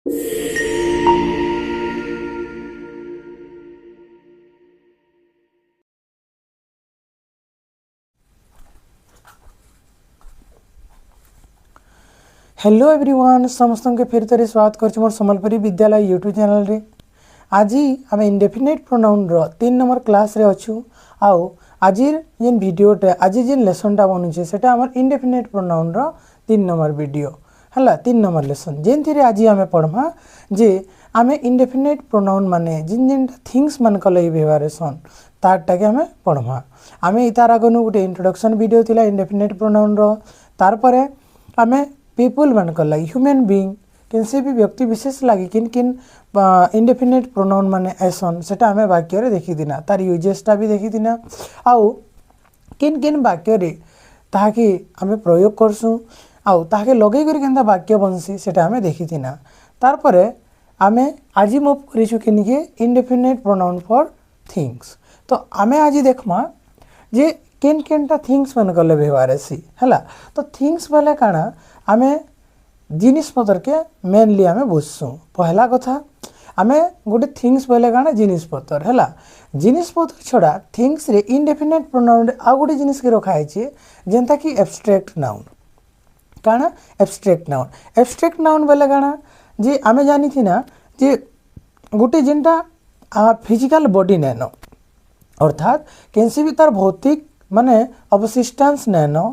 Hello everyone, समस्त के फिर थे स्वागत कर मोर संबलपुरी विद्यालय यूट्यूब चैनल रे। आज आम इंडेफिनाइट प्रोनाउन रो 3 नंबर क्लास रे अच्छू। आउ आज जेन वीडियोटा आज जेन लेसनटा बनुचे सेटा आम इंडेफिनाइट प्रोनाउन रो 3 नंबर वीडियो है। 3 नंबर लेसन जेन थी आज आम पढ़मा जे आम इंडेफिनाइट प्रोनाउन माने जिन जेन थिंग्स मान कले व्यवहार सन तारटा के आम पढ़मा। आम तार आगनु गोटे इंट्रोडक्शन वीडियो थिला इंडेफिनाइट प्रोनाउन रो। तार परे आम पीपुल मान लगी ह्यूमन बीइंग किसी भी व्यक्ति विशेष लगी किन किन इंडेफिनाइट प्रोनाउन माने ऐसन सेटा आम वाक्य रे देखी दिना। तार यूजेसटा भी देखी दिना। आउ किन किन वाक्य रे ताहाकि आम प्रयोग करसु आउ ताहाके लगे करी केनता वाक्य बनसी सेटा आम देखी दिना। तार परे आम आज मूव करिछु किनके इंडेफिनाइट प्रोनाउन फॉर थिंग्स। तो आम आज देखमा जे केन केनटा थिंग्स मान कले व्यवहार आसी हैला। तो थिंग्स बोले काना आमे जिनिस पतर के मेनली आमे बुझसु। पहला कथा आमे गोटे थिंग्स बोले काना जिनिस पतर हैला। जिनिस पतर छड़ा थिंग्स रे इंडेफिनाइट प्रोनाउन रे आ गोटे जिनिस के रखा है जेंता कि एब्स्ट्रैक्ट नाउन। काना एब्स्ट्रैक्ट नाउन। एब्स्ट्रैक्ट नाउन बोले काना जे आमे जानी थी ना जे गोटे जेनटा फिजिकल बॉडी नैनो अर्थात कैसी भी तार भौतिक माने अवशिष्टांश नैनो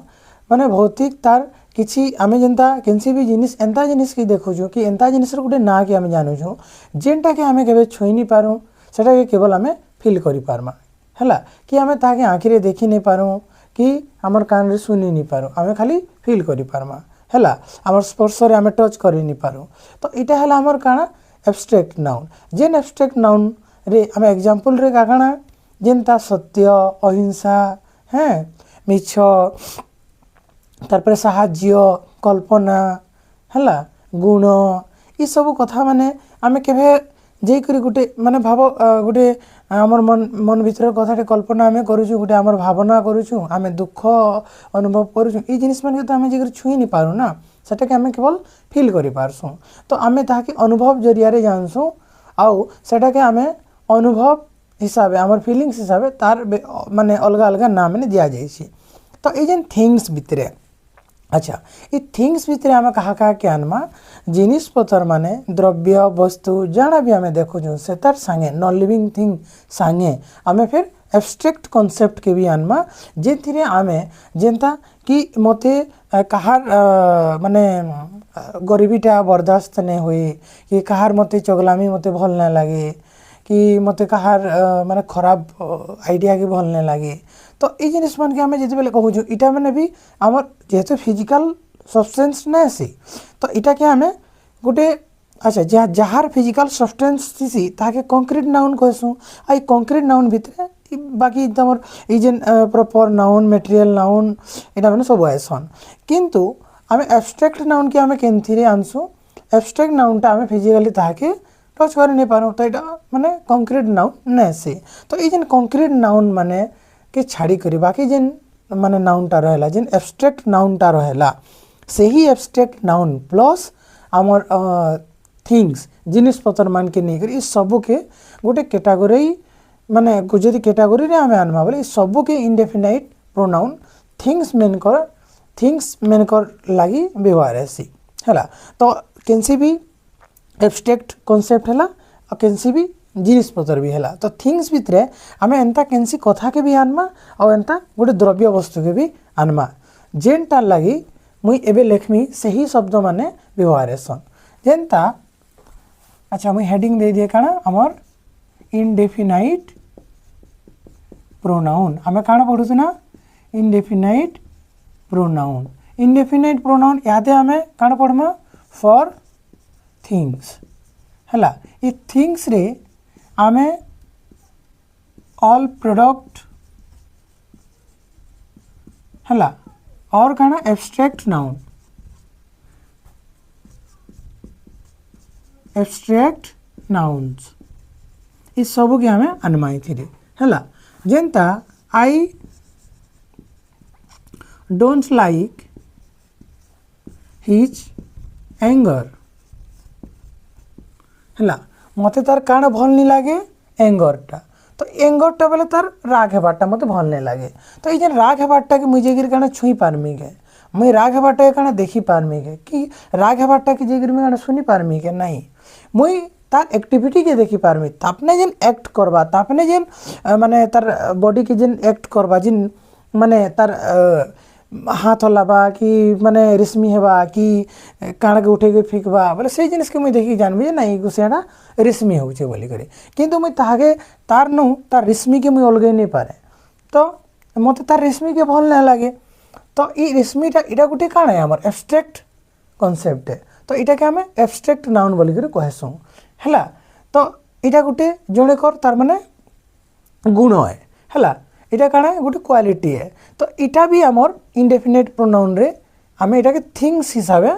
माने भौतिक तार किसी आमे जनता कैसी भी जिनिस एंता जिनिस की देखुछु कि एंता जिनिस गोटे ना कि आमे जानुछु जेनटा के आमे केबे छुई नहीं पारू सेटा के केवल आमे फील करि पारमा हैला। कि आमे ताके आँखि रे देखि नहीं पारू कि हमर कान रे सुनी नहीं पारू आमे खाली फील करि पारमा हैला। हमर स्पर्श रे आमे टच करि नहीं पारू। तो इटा हैला हमर काना एब्स्ट्रैक्ट नाउन। जेन एब्स्ट्रैक्ट नाउन रे आमे एग्जांपल रे काना जेनता सत्य अहिंसा है मिछ तारपर साहाज्य कल्पना हैला गुण ये सब कथा माने आमे केभे जे करी गोटे माने भाव गोटे हमर मन भीतर कथाटे कल्पना आमे करूछु गोटे हमर भावना करूछु आमे दुख अनुभव करूछु ई जिनिस माने तो आमे जे करी छुई नहीं पारू ना सेटा के आमे केवल फील करि पारसु। तो आमे ताके अनुभव जरिया रे जानसु आउ सेटा के आमे अनुभव हिसाबे हमर फीलिंग्स हिसाबे तार माने अलग अलग नाम माने दिया जाइछि। तो ए जेन थिंग्स भितरे अच्छा ये थिंग्स भितर आम कहा के आनमा जिनिस पतर माने द्रव्य वस्तु जाना भी आम देखुँ से तार सांगे नॉन लिविंग थिंग सांगे आम फिर एब्स्ट्रैक्ट कॉन्सेप्ट के भी आनमा जे आम जेनता कि मते कहार माने गरीबीटा बर्दाश्त नहीं हुए कि कहार मते चगलामी मते भल नहीं लगे कि मते कहार माने खराब आइडिया की भल नहीं लगे। तो ये जिनिस मान के आम जिते बेले कहूँ इटा मैंने भी आम जेहेतु फिजिकल सब्सटेंस नहीं सी तो इटा के आम गोटे अच्छा जहार फिजिकल सब्सटेंस थी ताके कंक्रीट नाउन कहसु। आई कंक्रीट नाउन भितर बाकी तमर ये जेन प्रॉपर नाउन मटेरियल नाउन इटा मैंने सब आएसन किंतु आम एब्स्ट्रैक्ट नाउन के आम केनथि आनसु एब्स्ट्रैक्ट नाउनटा आम फिजिकली ताके टच कर नहीं पारू। तो यहाँ माने कंक्रीट नाउन नहीं सी। तो ये जेन कंक्रीट नाउन माने के छाड़ी करी बाकी जेन माने नाउनटा रहेला जेन एब्स्ट्रैक्ट नाउनटा रहेला से ही एब्स्ट्रैक्ट नाउन प्लस आमर थिंग्स जिनिस पतर मान के नहीं करी सबू के गोटे कैटेगरी माने गुजरी कैटेगरी रे आमे आनमा बोले सबू के इंडेफिनाइट प्रोनाउन थिंग्स मेनकर लागी व्यवहार आसी हैला। तो कैंसी भी एब्स्ट्रैक्ट कॉन्सेप्ट हैला और कैंसी भी जिनिस पतर भी हैला। तो थिंग्स भितरे आमे एंता कैंसी कथा के भी आनमा और एंता गोटे द्रव्य वस्तु के भी आनमा जेनटा लगी मुई एबे लेखमी सही शब्द माने व्यवहार हेसन जेनता। अच्छा मुई हेडिंग दे दिए काना हमर इंडेफिनाइट प्रोनाउन आमे काना पढुछु ना इंडेफिनाइट प्रोनाउन। इंडेफिनाइट प्रोनाउन यादे आमे काना पढमा फॉर थिंग्स हैला। ये थिंग्स रे आमे ऑल प्रोडक्ट हैला और काना एब्स्ट्रैक्ट नाउन एब्स्ट्रैक्ट नाउन्स इस सबू के आमे अनुमाई थी हैला। जेनता I don't like his anger है मत तार काण भल नहीं लगे एंगरटा तो एंगरटा बेले तार राग हेबारटा मत भल नहीं लगे तो ये राग हेबारटा कि मुझे जाकर काण छुई पारमी के मुई राग हेबारटा काण देखी पारमी के कि राग हेबारटा कि जाकर मुई काण सुनी पारमी के नहीं मुई तार एक्टिविटी के देखी पारमी तापने जेन एक्ट करवा तापने जेन माने तार बॉडी के जेन एक्ट करवा जिन माने तार हाथ हलाबा कि माने रेशमी हेबा कि काण के उठे के फिकबा बोले से जिनिस के मुई देखी जानबी नहीं गुसेटा रेशमी होचे बोली करे किंतु मुई ताहाके तार नु तार रेशमी के मुई अलगे नहीं पारे तो मते तार रेशमी के भल ना लागे तो ई रेशमीटा इटा गुटे काण है हमर एब्स्ट्रैक्ट कॉन्सेप्ट है तो इटा के हमें एब्स्ट्रैक्ट नाउन बोली करे कहसु हैला तो इटा गुटे जणे कर तार माने गुण है हैला इटा काण है गोटे क्वालिटी है तो इटा भी आमर इंडेफिनेट प्रोनाउन रे आमे इटा के थिंग्स हिसाब से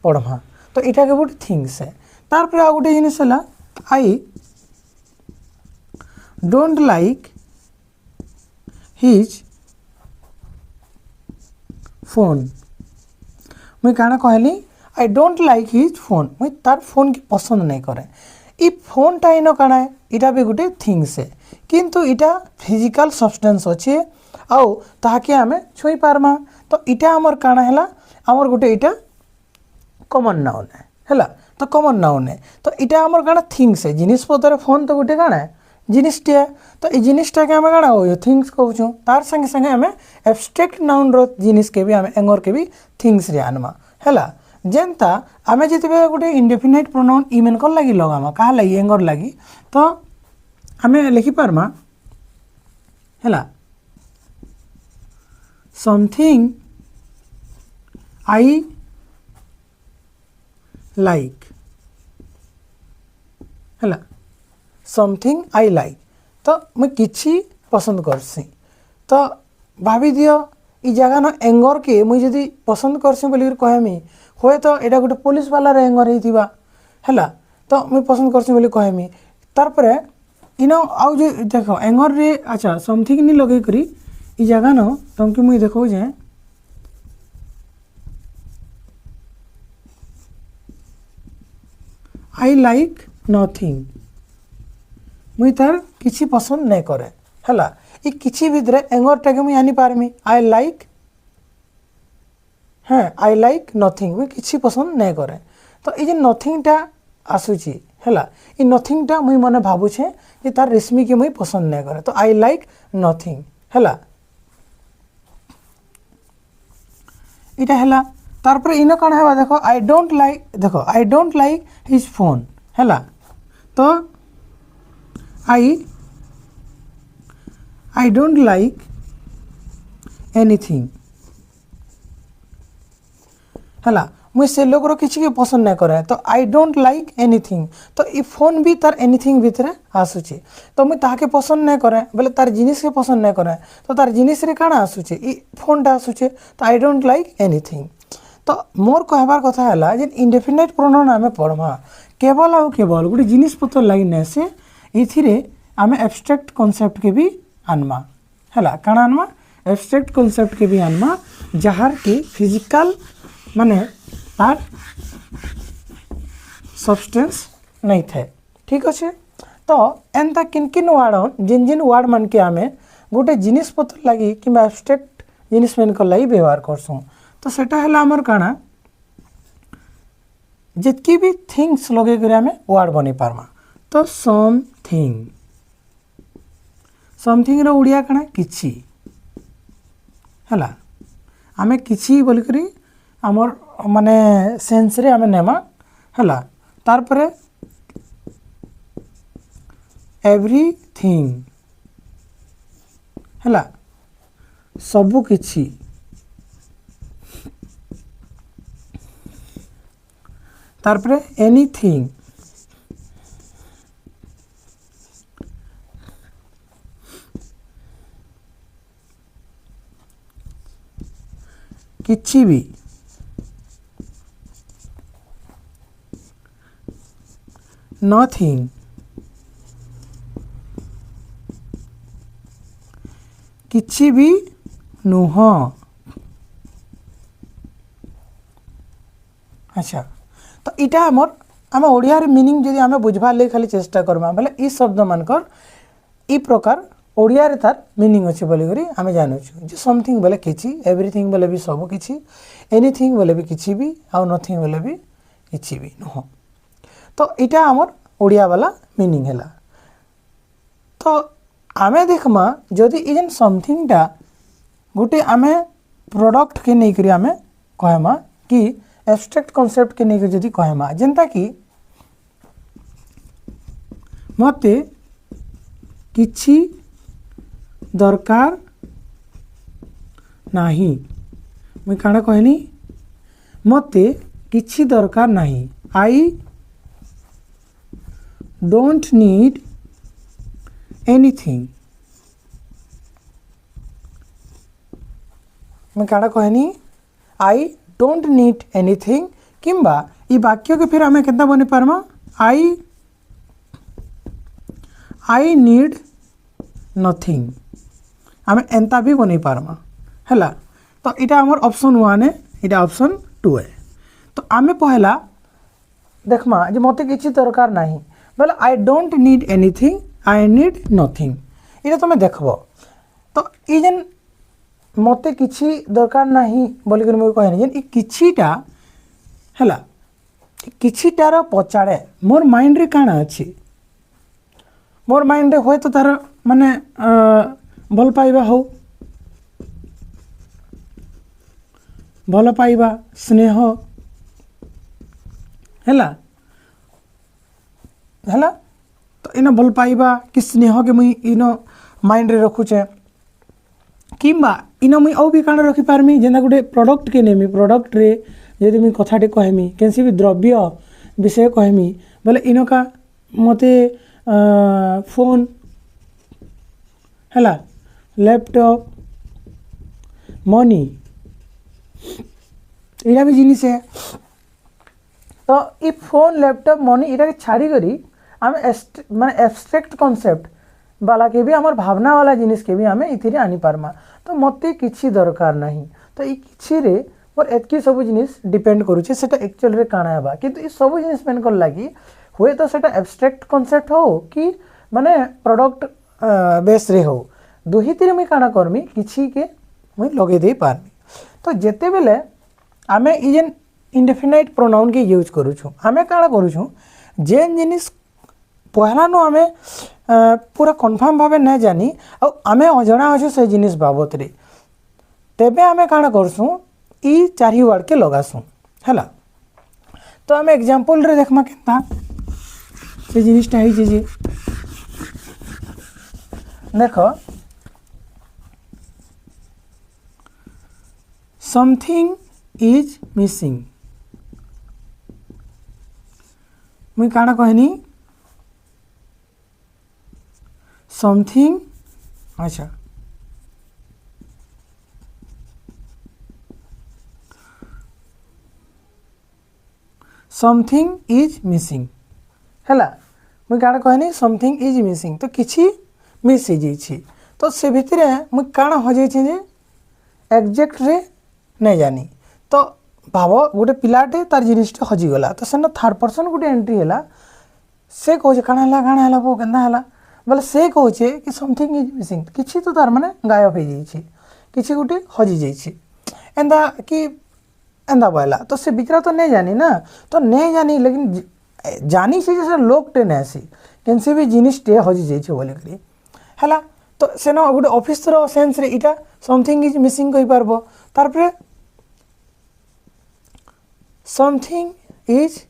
पढ़मा तो इटा के गोटे थिंग्स है तार पर आ गोटे जिनिस है आई डोंट लाइक हिज फोन मुई काण कहली आई डोंट लाइक हिज फोन मुई तार फोन की पसंद नहीं करे ई फोनटा इन काण है इटा भी गोटे थिंग्स है किंतु इटा फिजिकल सब्सटेंस अच्छे आउ ताके आमे छुई पारमा तो इटा हमर काण हैला हमर गोटे इटा कॉमन नाउन है तो कॉमन नाउन है तो इटा हमर काण थिंग्स है जिनिस पतर फोन तो गोटे काण है जिनिसटे है तो ये जिनिसटा के आमे काण हो थिंग्स कहूँ तार संगे संगे आमे एब्स्ट्रैक्ट नाउन रो जिनिस के भी आमे एंगर के भी थिंग्स रे आनमा हैला जेनता आमे जिते गोटे इंडेफिनाइट प्रोनाउन इमेन कर लगी लगामा कहा लगी एंगर लगी तो आमे लिखि पारमा हैला समथिंग आई लाइक हैला समथिंग आई लाइक तो मैं किछि पसंद करसी तो भाभी दियो ई जगह न एंगर के मुई जदी पसंद करसी बोली कहमी होए तो एटा गोटे पुलिस वाला रे एंगर हेतिबा हैला तो मुई पसंद करसी बोली कहमी तार परे इन आउ जे देखो एंगर रे अच्छा समथिंग नहीं लगे करी ई जगह न तुमके मुई देखो जे आई लाइक नथिंग मुई तार किछि पसंद नहीं करे हैला ई किछि भितरे एंगरटा के मुई आनी पारमी आई लाइक हाँ आई लाइक नथिंग मुई किछि पसंद नहीं करे तो ये नथिंगटा आसुची हैला ई नथिंगटा मुई मने भाबुछे कि तार रेशमी के मुई पसंद नहीं करे तो आई लाइक नथिंग हैला इटा हैला तार पर इन कण है देखो आई डोंट लाइक हिज फोन हैला तो आई डोंट लाइक एनीथिंग हैला मुई से लोग रो किछि के पसंद नहीं करे तो आई डोंट लाइक एनीथिंग तो ई फोन भी तार एनीथिंग भितरे आसुची तो मुई ताके पसंद नहीं करे बोले तार जिनिस के पसंद नहीं करे तो तार जिनिस रे काना आसुची ई फोनटा आसुची तो आई डोंट लाइक एनीथिंग तो मोर कहबार कथा हैला जे इंडेफिनाइट प्रोनाउन आमे पढ़मा केवल आउ केवल गोटे जिनिस पत्र लागि ने से इथिरे आमे एब्स्ट्रैक्ट कांसेप्ट के भी आनमा हैला काना आनमा एब्स्ट्रैक्ट कांसेप्ट के भी आनमा जहार के फिजिकल माने तार सब्सटेंस नहीं थे ठीक अच्छे तो एंता किन किन वार्ड जिन जिन वार्ड मन के आमे गोटे जिनिस पत्र लगी कि एब्स्ट्रैक्ट जिनिस मन को लगी व्यवहार करसुँ तो सेटा है आमर काना जितकी भी थिंग्स लगे करे आमे वार्ड बनी पारमा तो समथिंग रो उड़िया काना किछि हैला आमे किछि बोली करी आमर माने सेंस रे आमे नेमा हैला तार परे एवरीथिंग हैला सबु किछि तार परे एनीथिंग किछि भी नथिंग किछि भी नुह अच्छा तो इटा हमर आम ओडिया मीनिंग जदि आम बुझबार लगे खाली चेष्टा करमा बोले ई शब्द मानकर ई प्रकार ओडिया रे तार मीनिंग अच्छे बोलिक आम जानूँ जे समथिंग बोले किसी एवरीथिंग बोले भी सब किसी एनीथिंग बोले भी किसी भी आउ नथिंग बोले भी किसी भी नुह। तो इटा आमर ओडिया वाला मीनिंग है। तो आमे देखमा जदि इजन समथिंग टा गोटे आमे प्रोडक्ट के नहीं करी आमे कहमा कि एब्स्ट्रैक्ट कॉन्सेप्ट के नहीं जदि कहमा जेंता कि मते किछि दरकार नाही मुई काना कहनी मते किछि दरकार नाही आई डोंट नीड एनीथिंग मैं काना कहनी आई डोंट नीड एनीथिंग किंबा ई वाक्य के फिर आमे केतना बने पारमा आई नीड नथिंग आमे एंता भी बने पारमा हैला। तो इटा हमर ऑप्शन 1 है इटा ऑप्शन 2 है। तो आमे पहला देखमा जे मते किछि दरकार नाही बोले I don't need anything I need nothing इटा तुम देखबो। तो ई जेन मते किछि दरकार नाही बोली कर मैं कहनी जेन ई किछिटा हैला किछिटार पचाड़े मोर माइंड रे काना अछि मोर माइंड रे होय तो तार माने भल पाइबा हो भल पाइबा स्नेह हैला हैला। तो इन भल पाइबा कि स्नेह के मुई इन माइंड रे रखुचे किंबा इन मुई और भी काण रखी पारमी जेना गोटे प्रोडक्ट के नेमी प्रोडक्ट रे यदि मुई कथाटे कहमी कैसी भी द्रव्य विषय कहमी बोले इनका मते फोन हैला लैपटॉप मनी इरा भी जिनिस है। तो ये फोन लैपटॉप मनी इरा के छाड़ी करी आम माने एब्स्ट्रैक्ट कॉन्सेप्ट वाला के भी आमर भावना वाला जिनिस के भी आम इथिरे आनी पारमा। तो मते किछि दरकार नहीं तो ये किछि रे मोर एतकी सब जिनिस डिपेंड करूचे सेटा एक्चुअल रे काना हेबा किंतु ये सब जिनिस पेन कर लागी हुए तो सेटा एब्स्ट्रैक्ट कॉन्सेप्ट हो कि माने प्रोडक्ट बेस रे हो दुहितिर मुई काना करमी किछि के मुई लगे दे पारमी। तो जेते बेले आमे ई जेन इंडेफिनाइट प्रोनाउन के यूज करूछु आमे काना करूछु जेन जिनिस पहला नो आमे पूरा कन्फर्म भावे न जानी आ आमे अजଣା अछि से जिनिस बाबत रे तेबे आमे काना करसु ई चारि वर्ड के लगासु हैला। तो आमे एग्जांपल रे देखमा केता से जिनिसटा है जे देखो समथिंग इज मिसिंग मुई काना कहनी समथिंग अच्छा समथिंग इज मिसिंग हैला मुई काना कहनी समथिंग इज मिसिंग तो किछि मिस हो जाइछि। तो से भितरे मुई काना हो जाइछि जे एग्जैक्ट रे नहीं जानी। तो भाव गोटे पिलाटे तार जिनिसटा हजिगला तो सेन थर्ड पर्सन गोटे एंट्री है से कहे काना है वो केन्दा है बोले से कहे कि समथिंग इज मिसिंग किसी तो तार माने गायब हो जाइए किसी गोटे हजि जाइए एंदा कि एंदा बोला तो से बिचरा तो नहीं जानी ना तो नहीं जानी लेकिन जानी से जैसे लोकटे नहीं आसी कैसे भी जिनिसटे हजि जाइए बोलिक है। तो सेन गोटे ऑफिसर सेन्स रे इटा समथिंग इज मिसिंग कहि पारबो तार पर something is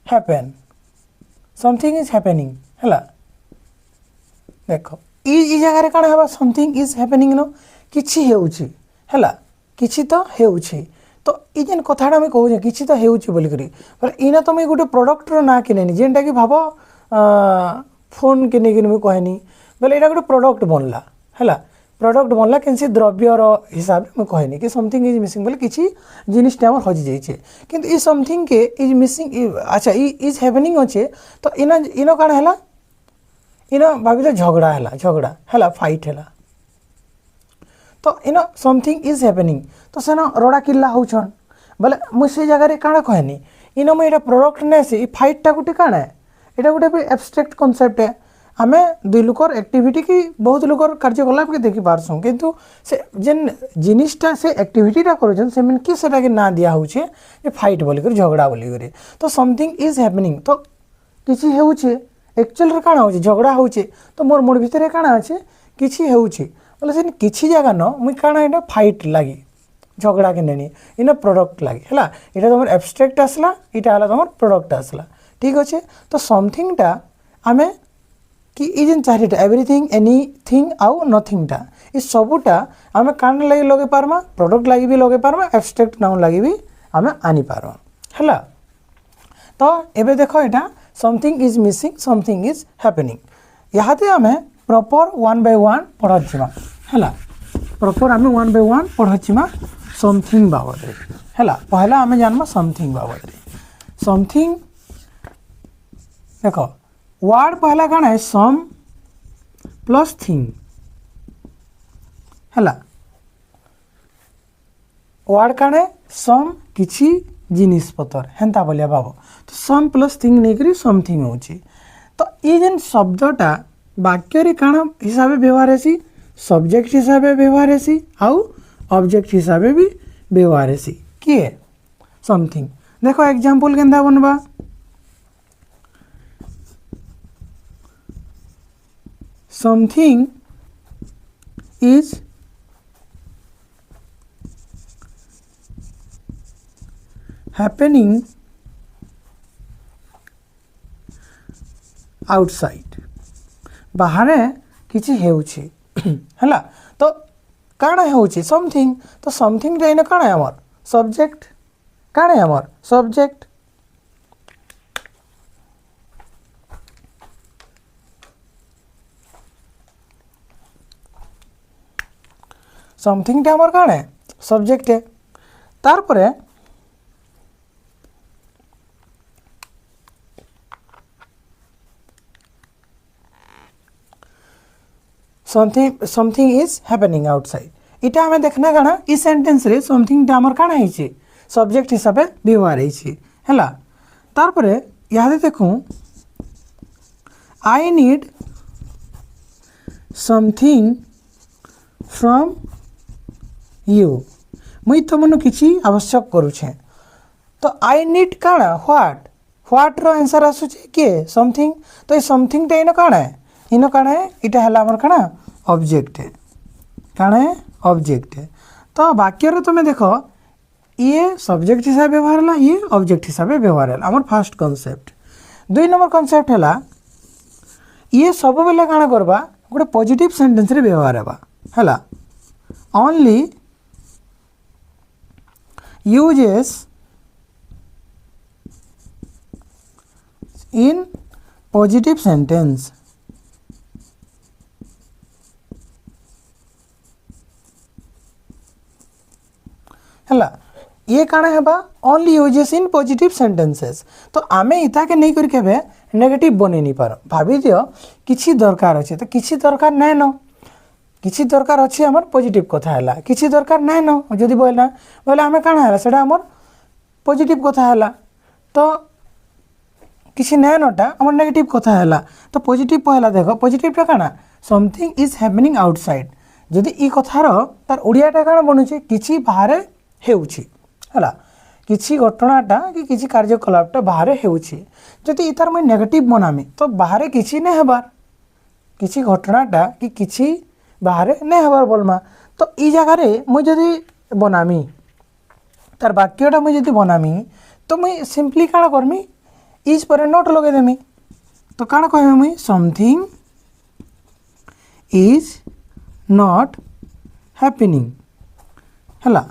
happen something is happening हैला। देखो ई जगह काना हेबा समथिंग इज हैपनिंग नो किछि हेउछि हैला किछि तो हेउछि। तो ई जेन कथाटा मैं कहू किछि तो हेउछि बोली करी पर इना तो मैं गोटे प्रोडक्ट रो ना किनेनी जेनटा कि भाबो फोन किने कि मैं कहनी बोले एटा गोटे प्रोडक्ट बनला हैला प्रोडक्ट बनला कैसी द्रव्यर हिसाब से मैं कहनी कि समथिंग इज मिसिंग बोले किसी जिनिसटा आम हजि जाइए किंतु ई समथिंग के इज मिसिंग अच्छा इज हैपनिंग अच्छे तो इन कण है इन भावित झगड़ा है फाइट है। तो इन समथिंग इज हैपनिंग तो सेन रड़ा किल्ला होछन बोले मुझे से जगह काଣା कहनी इन मुझे यहाँ प्रोडक्ट नहीं सी फाइटटा गोटे काଣା यहाँ गोटे एब्स्ट्रैक्ट कॉन्सेप्ट है आमे दुई लोकर एक्टिविटी की बहुत लोकर कार्यकलाप के देखी पारसुँ किंतु से जेन जिनिसटा से एक्टिविटीटा करुछन से मन कि सेटा के ना दिया होचे जे फाइट बोली कर झगड़ा बोली कर तो समथिंग इज हैपनिंग तो किछि हेउचे एक्चुअल रे काଣା होचे झगड़ा होचे तो मोर मोर भितर काଣା আছে किछि हेउचे बोले से किछि जगह न मुई काଣା एटा फाइट लागी झगड़ा के नेनी इन प्रोडक्ट लगे है ये तुम एब्स्ट्रैक्ट आसला यहाँ है तुम प्रोडक्ट आसला ठीक अच्छे तो समथिंगटा आमे कि ये जेन चारिटा एवरीथिंग एनीथिंग आउ नथिंगटा ये सबूटा आमे कान लगे लगे पारमा प्रोडक्ट लगी भी लगे पारमा एब्स्ट्रैक्ट नाउन लगी भी आमे आनी पारमा है तो एबे देखो यहाँ something is missing something is happening यहाँ आमे प्रॉपर वन बाय वन पढ़ा है प्रॉपर आमे वन बाय वन पढ़ा समथिंग बाबद है पहला आमे जानमा समथिंग बाबद समथिंग देखो वर्ड पहला कौन है सम प्लस थिंग है वर्ड कौन है सम किछि जिनिस पतर हेन्ता बोलिया भाव तो सम प्लस थिंग नहीं करी समथिंग होची तो ये जेन शब्दटा वाक्य रे कौन हिसाब से व्यवहार है सब्जेक्ट हिसाब से व्यवहार है आउ ऑब्जेक्ट हिसाब से भी व्यवहार है किए समथिंग देखो एग्जांपल केंदा बनबा समथिंग इज हैपनिंग आउटसाइड बाहर किछि हेउछि है तो काଣା हेउछि समथिंग तो समथिंग रे काଣା हमर सब्जेक्ट काଣା हमर सब्जेक्ट समथिंग टा हमर काଣା सब्जेक्ट है तार परे समथिंग इज हैपनिंग आउटसाइड इटा हमें देखना काଣା इस सेंटेंस रे समथिंग टा हमर काଣା हिचे सब्जेक्ट हिसाब से व्यवहार हिचे हैला तार परे यादे देखूं I need something from you मुई तुमनु किछि आवश्यक करूछे तो आई नीड काଣା व्हाट रो आंसर आसुचे के समथिंग तो ये समथिंग टा इन काଣା है इटा हला हमर काଣା ऑब्जेक्ट है काଣା है ऑब्जेक्ट है तो वाक्य रे तुम देखो ये सब्जेक्ट हिसाब व्यवहार है ये ऑब्जेक्ट हिसाब व्यवहार है हमर फर्स्ट कांसेप्ट दुई नंबर कांसेप्ट है ये सब बेले काଣା करबा गोटे पॉजिटिव सेंटेंस रे व्यवहार है only uses in positive sentence है ये काଣା है only uses in positive sentences तो आमे इता के नहीं करके नेगेटिव बने नहीं पार भाभी दियो किछि दरकार अच्छे तो किछि दरकार नाय न किछि दरकार अच्छे हमर पॉजिटिव कथा है किछि दरकार नाय न जदि बोलना बोले आमे काଣା है सेटा हमर पॉजिटिव कथा है तो किछि नाय नटा हमर नेगेटिव कथा है तो पॉजिटिव पहला देखो पॉजिटिव टा काଣା समथिंग इज हैपनिंग आउटसाइड जदि ई कथार तार ओडियाटा काଣା बनुचे किछि बाहर हेउछि हला किछि घटनाटा कि किछि कार्यकलापटा बाहर हेउछि जदि इतार मैं नेगेटिव बनामी तो बाहर किछि नै हेबार किछि घटनाटा कि किछि बाहर नै हेबार बोलमा तो ई जगह रे मैं जदि बनामी तार वाक्यटा मैं जदि बनामी तो मैं सिंपली काଣା करमी इज पर नॉट लगे देमी तो काଣା कहबे मैं समथिंग इज नॉट हैपनिंग हला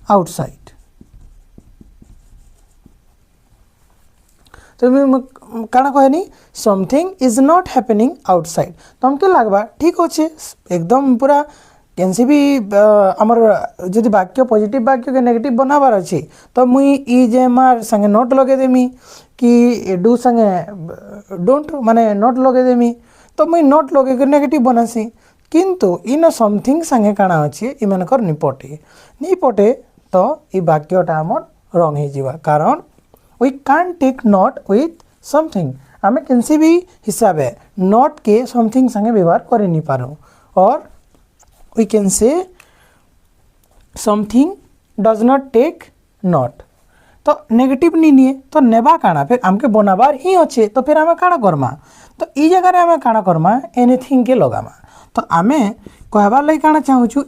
आउटसाइड तो मैं काଣା कहनी something is not happening outside तुमके लगवा ठीक अच्छे एकदम पूरा कैंसी भी आमर जदि वाक्य पॉजिटिव वाक्य के नेगेटिव बनाबार अच्छी तो मुई इज एम आर संगे नोट लगेदेमी कि डू संगे डोंट माने नोट लगेदेमी तो मुई नोट लगे नेगेटिव बनासी किंतु इन समथिंग संगे काଣା अच्छी इमानकर निपटे तो ये वाक्यटा आमर रंग हो जावा कारण we can take note with something आमे कैंसी भी हिसाब है नोट के समथिंग संगे व्यवहार कर नहीं पारूँ और we can say something does not take note तो नेगेटिव नहीं निए तो नेबा काना फिर आमके बनाबार ही अच्छे तो फिर आमे काना करमा तो ई जगह रे आमे काना करमा एनीथिंग के लगामा तो आमे कहबार लागि काना चाहूछु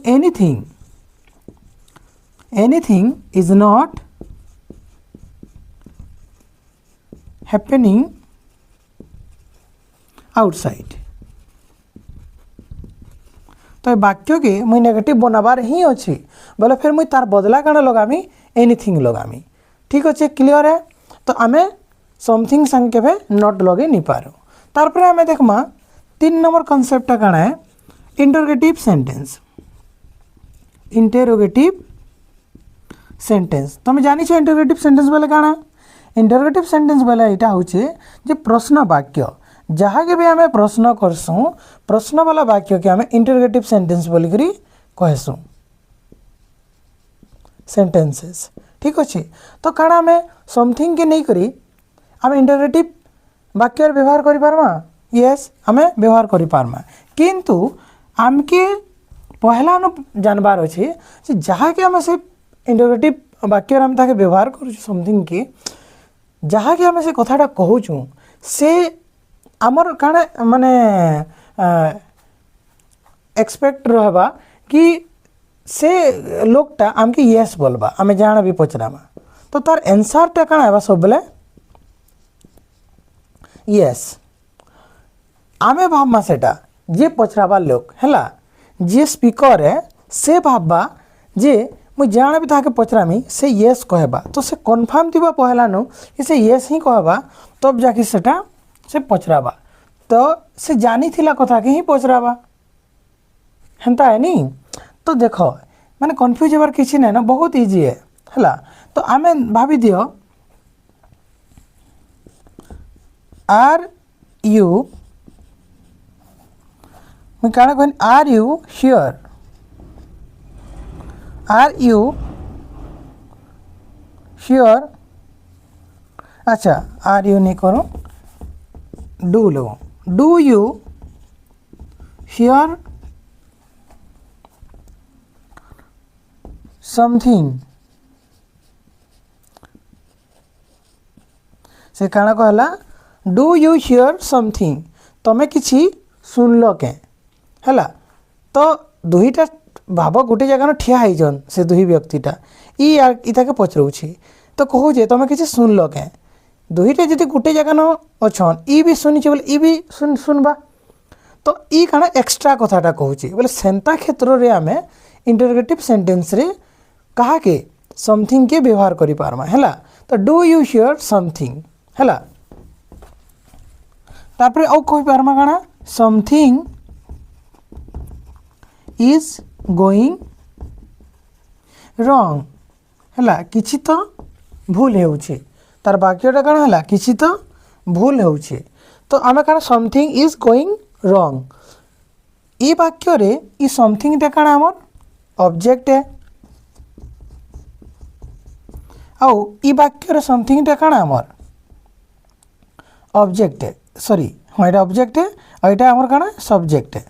anything is not happening outside तो वाक्य के मुई नेगेटिव बनाबार ही अच्छी बोले फिर मुई तार बदला काना लगामी एनीथिंग लगामी ठीक अच्छे क्लियर है तो आमे समथिंग संग के नॉट लगे नहीं पारो तार पर आमे देखमा 3 नंबर कॉन्सेप्ट काना है इंटरोगेटिव सेंटेंस तुम जानी छो इंटरोगेटिव सेंटेंस बोले काना इंटरोगेटिव सेंटेंस बोले यहाँ हूँ जे प्रश्न वाक्य जहाँ के भी आम प्रश्न करसूँ प्रश्न वाला वाक्य के आम इंटरोगेटिव सेंटेंस बोलिकी कहसूँ सेंटेंसेस ठीक अच्छे तो काଣା आम समथिंग के नहीं करी आम इंटरोगेटिव वाक्य व्यवहार करि पारमा यस आम व्यवहार करि पारमा किंतु आमके पहला जानबार अच्छे जहाँ के आम से इंटरोगेटिव वाक्य आम ताके व्यवहार करूँ समथिंग के जहाँ के आम से कथाटा कहूँ से आमर काଣା माने एक्सपेक्ट रहबा कि से लोकटा आमके यस बोलबा आमे जाना भी पचरामा तो तार आंसरटा काଣା हेबा सब बेले यस आमे भाबमा सेटा जे पचराबा लोक हैला जे स्पीकर है से भाबा जे मुझे जाना भी ताके पचरामी से यस कहबा तो से कन्फर्म थिबा पहलानु कि से यस ही कहबा तब जाके सेटा से पचराबा तो से जानी थिला कथा के ही पचराबा हेंता है नी तो देखो माने कन्फ्यूज होबार किछि नै ना बहुत इजी है हैला तो आमे भाबी दियो आर यू मैं काना कहन आर यू हियर अच्छा आर यू नहीं करो do low do you here something से काना कहला डू यू हियर समथिंग तमें किसी सुनल के हैला तो दुईटा भाव गोटे जगह ठिया होन से दुई व्यक्तिटा इता के पचराऊँ तो कहूँ तुम किसी सुनल के दुईटा जी गोटे जगह न अच्छन ई भी शुनिचे बोले ई भी सुनबा तो ई काना एक्स्ट्रा कथाटा कहूँ बोले सेंता क्षेत्र में आम इंटरोगेटिव सेंटेंस रे कहा के समथिंग के व्यवहार करि पारमा हैला तो डू यू हियर समथिंग हैला तापर आउ कहि पारमा काना समथिंग इज गोइंग रॉन्ग हैला किछि तो भूल हेउछे तार वाक्यटा काना हैला किछि तो भूल हेउछे तो आमे काना समथिंग इज गोइंग रॉन्ग ई वाक्य रे ई समथिंग टा काना हमर ऑब्जेक्ट है आउ ई वाक्य रे समथिंग टा काना हमर ऑब्जेक्ट है सॉरी हाँ ये ऑब्जेक्ट है और ये आमर काना सब्जेक्ट है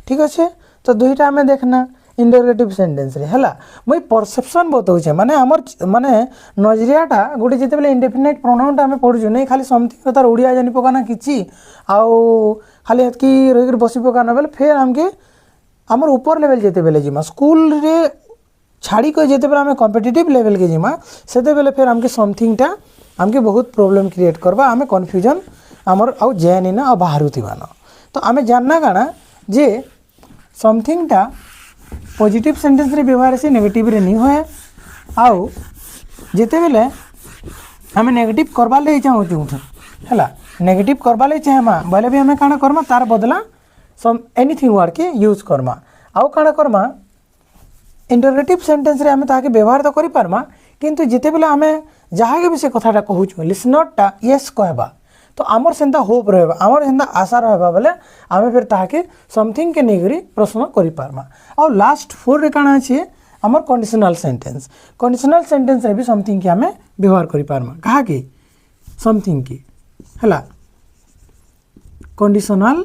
ठीक अच्छे तो दुईटा आम देखना इंटरोगेटिव सेंटेंस रे हला मुई परसेप्शन बताऊे माने आमर माने नजरियाटा गोटे जिते बेले इंडेफिनाइट प्रोनाउन आम पढ़ुछु नहीं खाली समथिंग तार ओडिया जानी पकाना किछि आउ खाली एतकी रही बसी पकाना बेले फिर आमके आमर ऊपर लेवल जेते बेले जिमा स्कूल रे छाड़ी को जेते बेले आम कॉम्पिटिटिव लेवल के जिमा सेते बेले फिर आमके समथिंगटा आमके बहुत प्रॉब्लम क्रिएट करबा आम कन्फ्यूजन आमर आउ जानी ना आ बाहर थीबान तो आम जानना काना जे समथिंगटा पॉजिटिव सेंटेंस रे व्यवहार से नेगेटिव रे नहीं होए आउ जेते बेले आम नेगेटिव करबा ले चाहूँ हैला नेगेटिव करबा ले चाहेमा बोले भी आम काना करमा तार बदला सम एनीथिंग वर्ड के यूज करमा आउ काना करमा इंटरोगेटिव सेंटेंस रे आमे ताके व्यवहार तो करि पारमा किंतु जेते बेले आमे जहा के भी से कथाटा कहूछु लिसनरटा यस कहबा तो आमर सेंता होप रहबा आमर सेंता आशा रहबा बोले आमे फिर ताके समथिंग के नेगरी प्रश्न करि पारमा और लास्ट 4 रे काना अछि आमर कंडीशनल सेंटेंस रे भी समथिंग के आमे व्यवहार करि पारमा कहा के समथिंग की हला कंडीशनल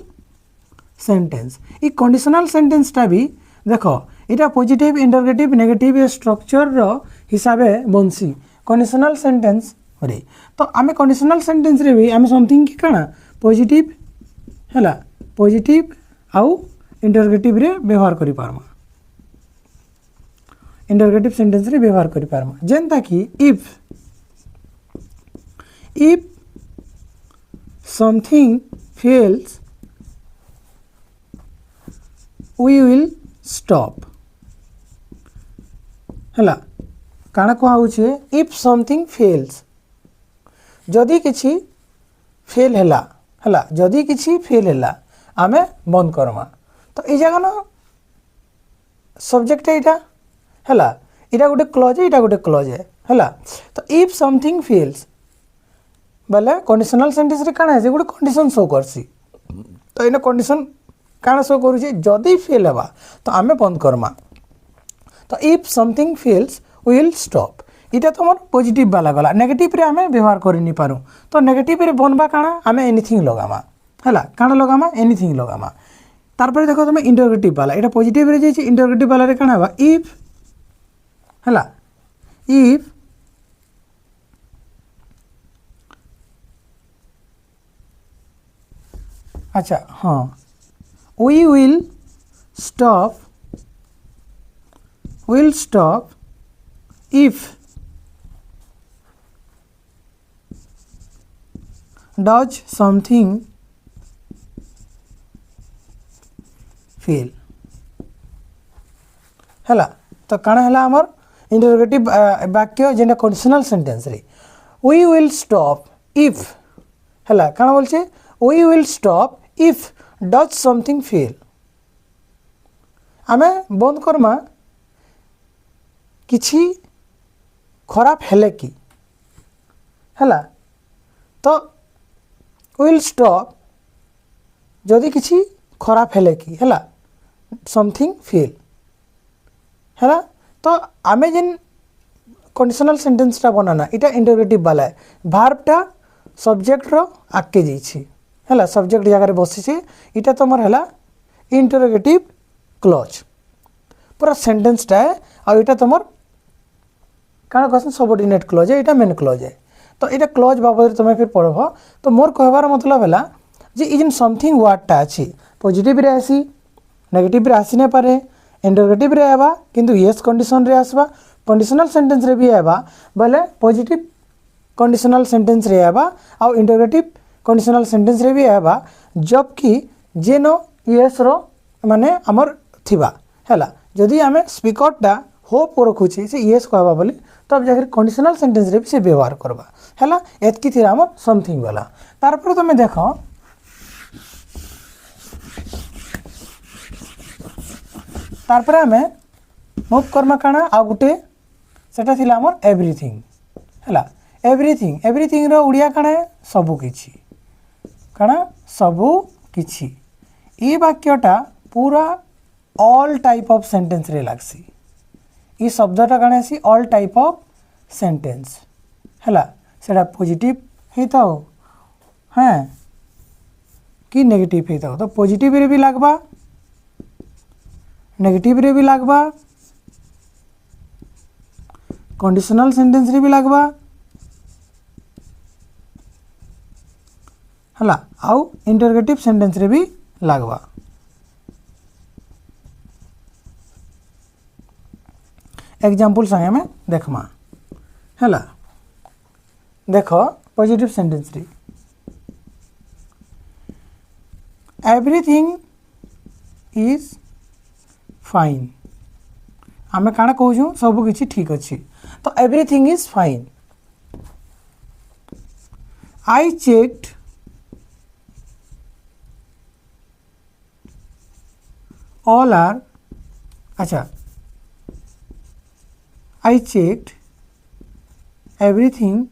सेंटेंस ई कंडीशनल सेंटेंस टा भी देखो इटा पॉजिटिव इंटरोगेटिव नेगेटिव स्ट्रक्चर रो हिसाबे बनसी कंडीशनल सेंटेंस रे तो आमे कंडीशनल सेंटेंस रे भी आमे समथिंग की काना पॉजिटिव हला पॉजिटिव आउ इंटरोगेटिव रे व्यवहार करि पारमा इंटरोगेटिव सेंटेंस रे व्यवहार करि पारमा जेंता कि if something fails we will stop हला काना को आउछे if something fails जदि किछि फेल हला जदि किछि फेल हला आमे बंद करमा तो ए जगह ना सब्जेक्ट एटा हला इटा गोटे क्लॉज इटा गोटे क्लॉज है हला तो if something fails बोले कंडीशनल सेंटेंस रे काना है गोटे कंडीशन शो करसी तो इने कंडीशन काना शो करू जे जदी फेल हेबा तो आमे बंद करमा तो if something fails we will stop इटा तो मोर पॉजिटिव वाला गला नेगेटिव रे आमे व्यवहार करि नि पारू तो नेगेटिव रे बनबा काना आमे एनीथिंग लगामा हला काना लगामा एनीथिंग लगामा तार पर देखो तुम इंटरोगेटिव वाला इटा पॉजिटिव रे जे इंटरोगेटिव वाला रे काना बा इफ हला इफ अच्छा हाँ we will stop if does something fail हला तो काना हला हमर इंटरोगेटिव वाक्य जेना कंडीशनल सेंटेंस रे we will stop if हला काना बोलछे we will stop if does something fail आमे बंद करमा किछि खराब हेले की हला तो will stop जदि किछि खराब हेले की हला something fail हला तो आमे जेन कंडीशनल सेंटेंस टा बनाना इटा इंटरोगेटिव वाला है वर्ब टा सब्जेक्ट रो आके जाइछि हला सब्जेक्ट जगह रे बसी छे इटा तमर हला इंटरोगेटिव क्लॉज पूरा सेंटेंस टा है और इटा तमर काना कहसन सबऑर्डिनेट क्लॉज है इटा मेन क्लॉज है तो इटा क्लॉज बाबद तुम फिर पढ़बो तो मोर कहबार मतलब हला जे इ जिन समथिंग वर्ड टा अछि पॉजिटिव रे आसी नेगेटिव रे आसी नै पारे इंटरोगेटिव रे आबा किंतु यस कंडीशन रे आसबा कंडीशनल सेंटेंस रे भी आबा बोले पॉजिटिव कंडीशनल सेंटेंस रे आबा और इंटरोगेटिव कंडीशनल सेंटेंस रे भी आबा जबकि जेनो यस रो माने हमर थिबा हला जदि आमे स्पीकर टा होप रखुची से यस कहबा बोली तब जाकर कंडीशनल सेंटेंस रे भी से व्यवहार करबा हला एतकी थिरा हमर समथिंग वाला तार पर तुम देखो तार पर आमे मूव कर्मा काना आ गुटे सेटा थिला हमर एवरीथिंग हला एवरीथिंग रो उड़िया काना सबु किछि काना सबु किछि ई वाक्यटा पूरा ऑल टाइप ऑफ सेंटेंस रे लागसी ई शब्दटा काना see all type of sentence हला सेटा पॉजिटिव हेताओ हां कि नेगेटिव हेताओ तो पॉजिटिव रे भी लागबा नेगेटिव रे भी लागबा कंडीशनल सेंटेंस रे भी लागबा हला आउ इंटरोगेटिव सेंटेंस रे भी लागबा एग्जांपल संगे में देखमा हला देखो पॉजिटिव सेंटेंस रे एवरीथिंग इज फाइन आमे काना कहूँ सब किछि ठीक अछि तो everything is fine I checked all आर अच्छा I checked everything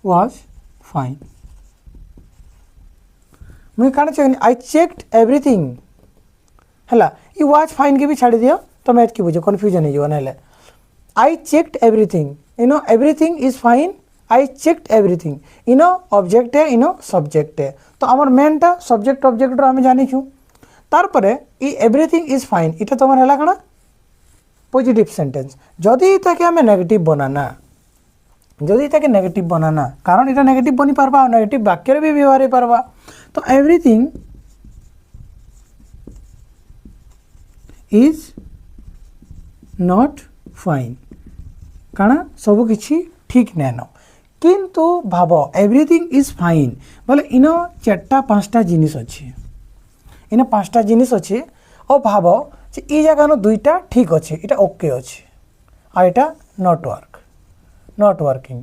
was fine मुझे काण चेक आई चेक्ड एवरीथिंग है ये वाज फाइन के भी छाड़ दियो तो मैथ की बुझो कन्फ्यूजन हो ना आई checked everything Eno everything is fine I checked everything Eno object है इनो सब्जेक्ट है तो आमर मेनटा सब्जेक्ट ऑब्जेक्ट आम जानिछु तार ई एवरीथिंग इज फाइन इटा तुम है कण पॉजिटिव सेंटेंस जदि ताके आम नेगेटिव बनाना जदि ताके नेगेटिव बनाना कारण इटा नेगेटिव बनी पारबा नेगेटिव वाक्य भी व्यवहार हो पारबा तो एवरीथिंग इज नॉट फाइन काना सब किछि ठीक नैन किंतु भाव एवरीथिंग इज फाइन बोले इन चार्टा पाँचटा जिनिस अच्छे इन पाँचटा जिनिस अच्छे और भाव जे ई जगह न दुईटा ठीक अच्छे इटा ओके अच्छे आ इटा नॉट वर्किंग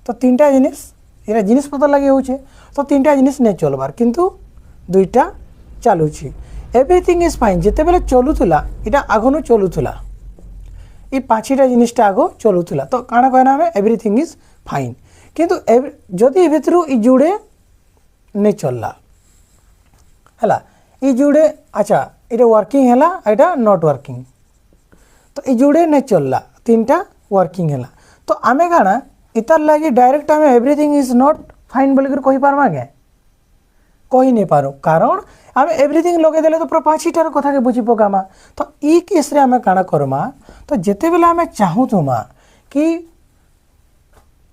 तो तीनटा जिनिस ये जिनिस पता लगे होचे तो तीनटा जिनिस नहीं चलबार किंतु दुईटा चलुची एवरीथिंग इज फाइन जिते बेले चलुला इटा आगनु चलुला ये पाँचटा जिनिसटा आगो चलुला तो काना कहना हमें एवरीथिंग इज फाइन किंतु जदि भितर ई जुड़े नहीं चलला है ई जुड़े अच्छा ये वर्किंग है यहाँ नॉट वर्किंग तो ये जुड़े नहीं चलला तीनटा वर्किंग है तो आमे काना इतार लगे डायरेक्ट आम एवरीथिंग इज नॉट फाइन बोलिक कही पार्मा क्या कही नहीं पारो कारण आम एवरीथिंग लगे देले तो पूरा पाँचटार कथा के बुझी पकामा तो ई केस रे आम काना करमा तो जिते बेले आम चाहूमा कि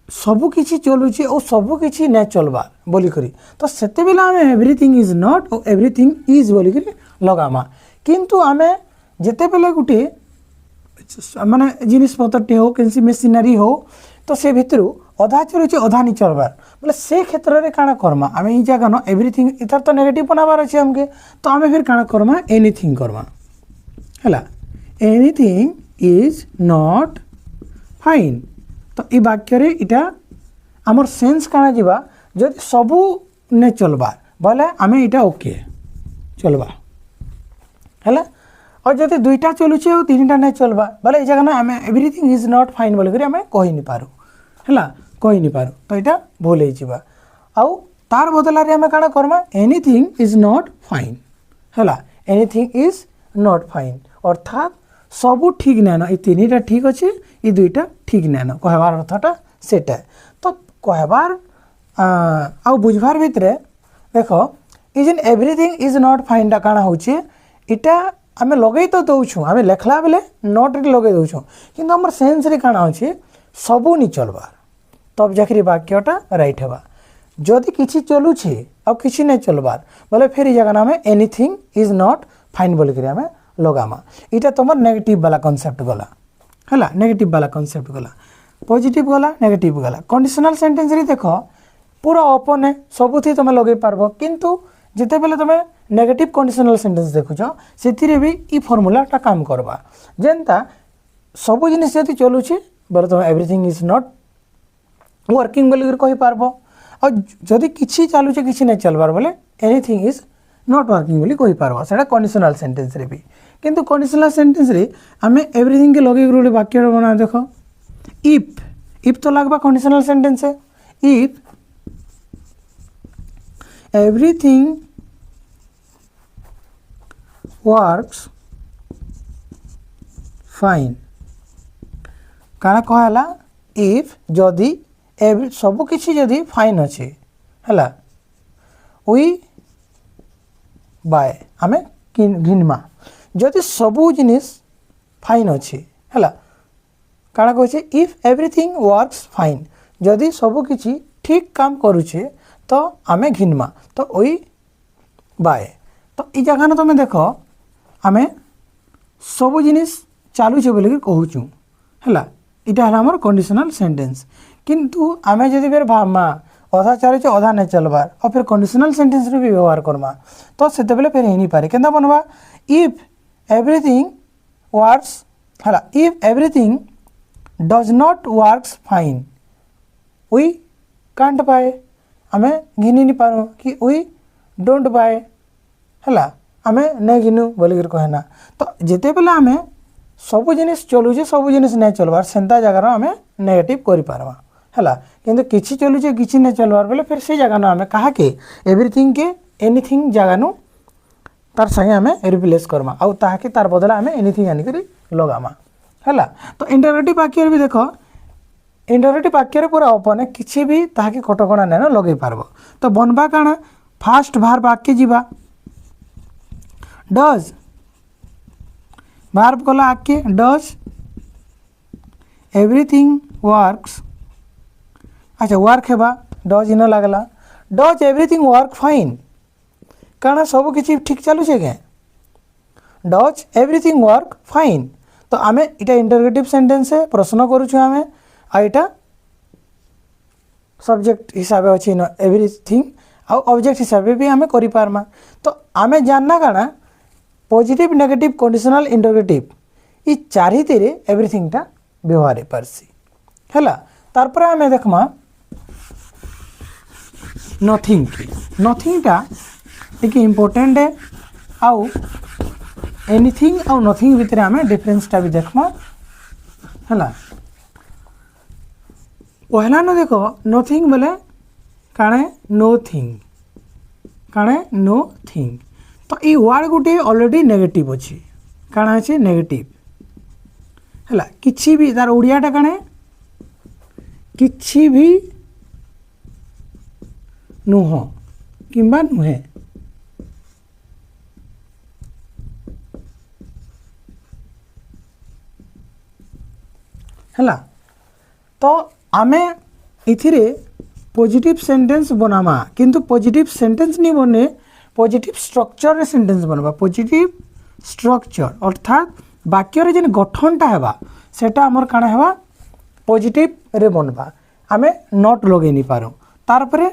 सबु किछि चलुची और सबु किछि नहीं चलबार बोली करी तो सेते बेले आम एवरीथिंग इज नॉट और एवरीथिंग इज बोली करी लगामा किंतु आमे जिते बेले गुटे माने जिनिस पत्रटे हो कैंसी मेसिनरी हो तो से भितर अधा चलुची अधा नहीं चलबार बोले से क्षेत्र में काना करमा आम ये जगह न एवरीथिंग इतार तो नेगेटिव बनाबार अच्छे हमके तो आम फिर काना करमा एनीथिंग करमा है एनीथिंग इज नॉट फाइन तो ये वाक्य रे इटा आमर सेंस काना जीवा जदि सबू ने चलबार बोले आम इटा ओके चलबा है और जब दुईटा चलुचे और तीन टा नहीं चलबा बोले जगह ना आम एवरीथिंग इज नॉट फाइन बोलिक आम कही नहीं पारू है कही नहीं पारू तो यहाँ भूल हो आउ तार बदल आम काना Karma anything is not fine है एनीथिंग इज नॉट फाइन अर्थात सबू ठीक नैन ये तीन टा ठीक अच्छे ये दुईटा ठीक नैन कहबार अर्थटा सेटा तो कहबार आउ बुझबार भितर देख ये जेन एवरीथिंग इज नॉट फाइन टा काना होचे इटा आम लगे तो दौछू आम लेखला बेले नोट लगे दौछू किंतु आम सेन्स रे काना होचे सबू नहीं चलबार तब जाकरी वाक्यटा राइट हेबा जदि किछि चलुछे आ किछि नहीं चलबार बोले फिर जगह आम एनीथिंग इज नॉट फाइन बोलिक आम लगामा इटा तुम नेगेटिव वाला कॉन्सेप्ट गला है नेगेटिव वाला कॉन्सेप्ट गला पॉजिटिव गला नेगेटिव गला कंडीशनल सेंटेंस रे देख पूरा ओपन है सबुथी तुम लगे पारबो किंतु जिते बेले तुम नेगेटिव कंडीशनल सेंटेंस देखुछ से भी ई फॉर्मूलाटा काम करबा जेनता सब जिनिस जदि चलुछे बोले तुम एवरीथिंग इज नॉट वर्किंग बोलिक कहि पारबो और जदि किछि चलुछे किछि नहीं चलबार बोले एनीथिंग इज नॉट वर्किंग बोली कहि पारबो सेटा कंडीशनल सेंटेंस रे भी किंतु कंडीशनल सेंटेंस रे आमे एवरीथिंग के लगे गोटे वाक्य बना देखो इफ तो लगबा कंडीशनल सेंटेंस है इफ एवरीथिंग वर्क्स फाइन काना कहला इफ जदि सब किछि जदि फाइन अच्छे है वी बाय आम घिनमा जदि सबू जिनिस फाइन अच्छे है काना कहे इफ एवरीथिंग वर्क्स फाइन जदि सबू किछि ठीक काम करुचे तो आम घिनमा तो वी बाय तो ये जगह तुम देख आम सबू जिनिस चलुचे बोलिक कहूँ है इटा आमर कंडीशनल सेंटेंस किंतु आम जदि फिर भावमा अधा चलुचे अधा नहीं चलबार और फिर कंडीशनल सेंटेंस भी व्यवहार करमा तो से फिर ही नहीं पारे केनता बनवा इफ एवरीथिंग वर्क्स है if everything does not works fine we can't buy आम घिनी नहीं पारू कि वी डोंट बाय है आमे नहीं घिनु बोलिक कहना तो जिते बेले आमे सब जिनिस चलुचे सब जिनिस नहीं चलबार सेंता जगार आमे नेगेटिव करि पारबा हैला किंतु किछि चलुचे किछि नहीं चलबार बेले फिर से जगह ना आमे कहा के एवरीथिंग के एनीथिंग जगानु तार संगे आमे रिप्लेस करमा आउ ताहाके तार बदला आमे एनीथिंग आनी करी लगामा हैला तो इंटरगेटिव वाक्य भी देखो इंटरगेटिव वाक्य पूरा ओपन है किछि भी ताहाके कटकणा नै लगे पारबो तो बनबा काना फास्ट भार वाक्य जीवा डज भार्ब कला आके डज एवरीथिंग वर्क्स अच्छा वर्क हेबा डज इन लगला डज एवरीथिंग वर्क फाइन काना सब किछि ठीक चलु छे के डज एवरीथिंग वर्क फाइन तो आमे इटा इंटरगेटिव सेंटेंस है प्रश्न करू छु आमे आ इटा सब्जेक्ट हिसाब से अच्छी एवरीथिंग आउ ऑब्जेक्ट हिसाब से भी आमे करि पारमा तो आमे जानना काना पॉजिटिव नेगेटिव कंडीशनल इंटरगेटिव ई चारिथिरे एवरीथिंग टा व्यवहार परसी हैला तार पर आमे देखमा नथिंग नथिंग टा एक इंपोर्टेंट है आउ एनीथिंग आउ नथिंग भितर आमे डिफरेंस टा भी देखमा हैला पहला न देखो नथिंग बोले काणे नो थिंग तो ये वर्ड गोटे ऑलरेडी नेगेटिव अच्छी काଣା अच्छे नेगेटिव हैला किछि भी तार ओडियाटा काणे किछि भी नुह किंबा नुहे हैला तो आमे इथिरे पॉजिटिव सेंटेंस बनामा किंतु पॉजिटिव सेंटेंस नहीं बने पॉजिटिव स्ट्रक्चर रे सेंटेंस बनबा पॉजिटिव स्ट्रक्चर अर्थात वाक्य रे जेन गठनटा हेबा सेटा हमर काना हेबा पॉजिटिव रे बनबा आमे नॉट लगे नहीं पारो तार परे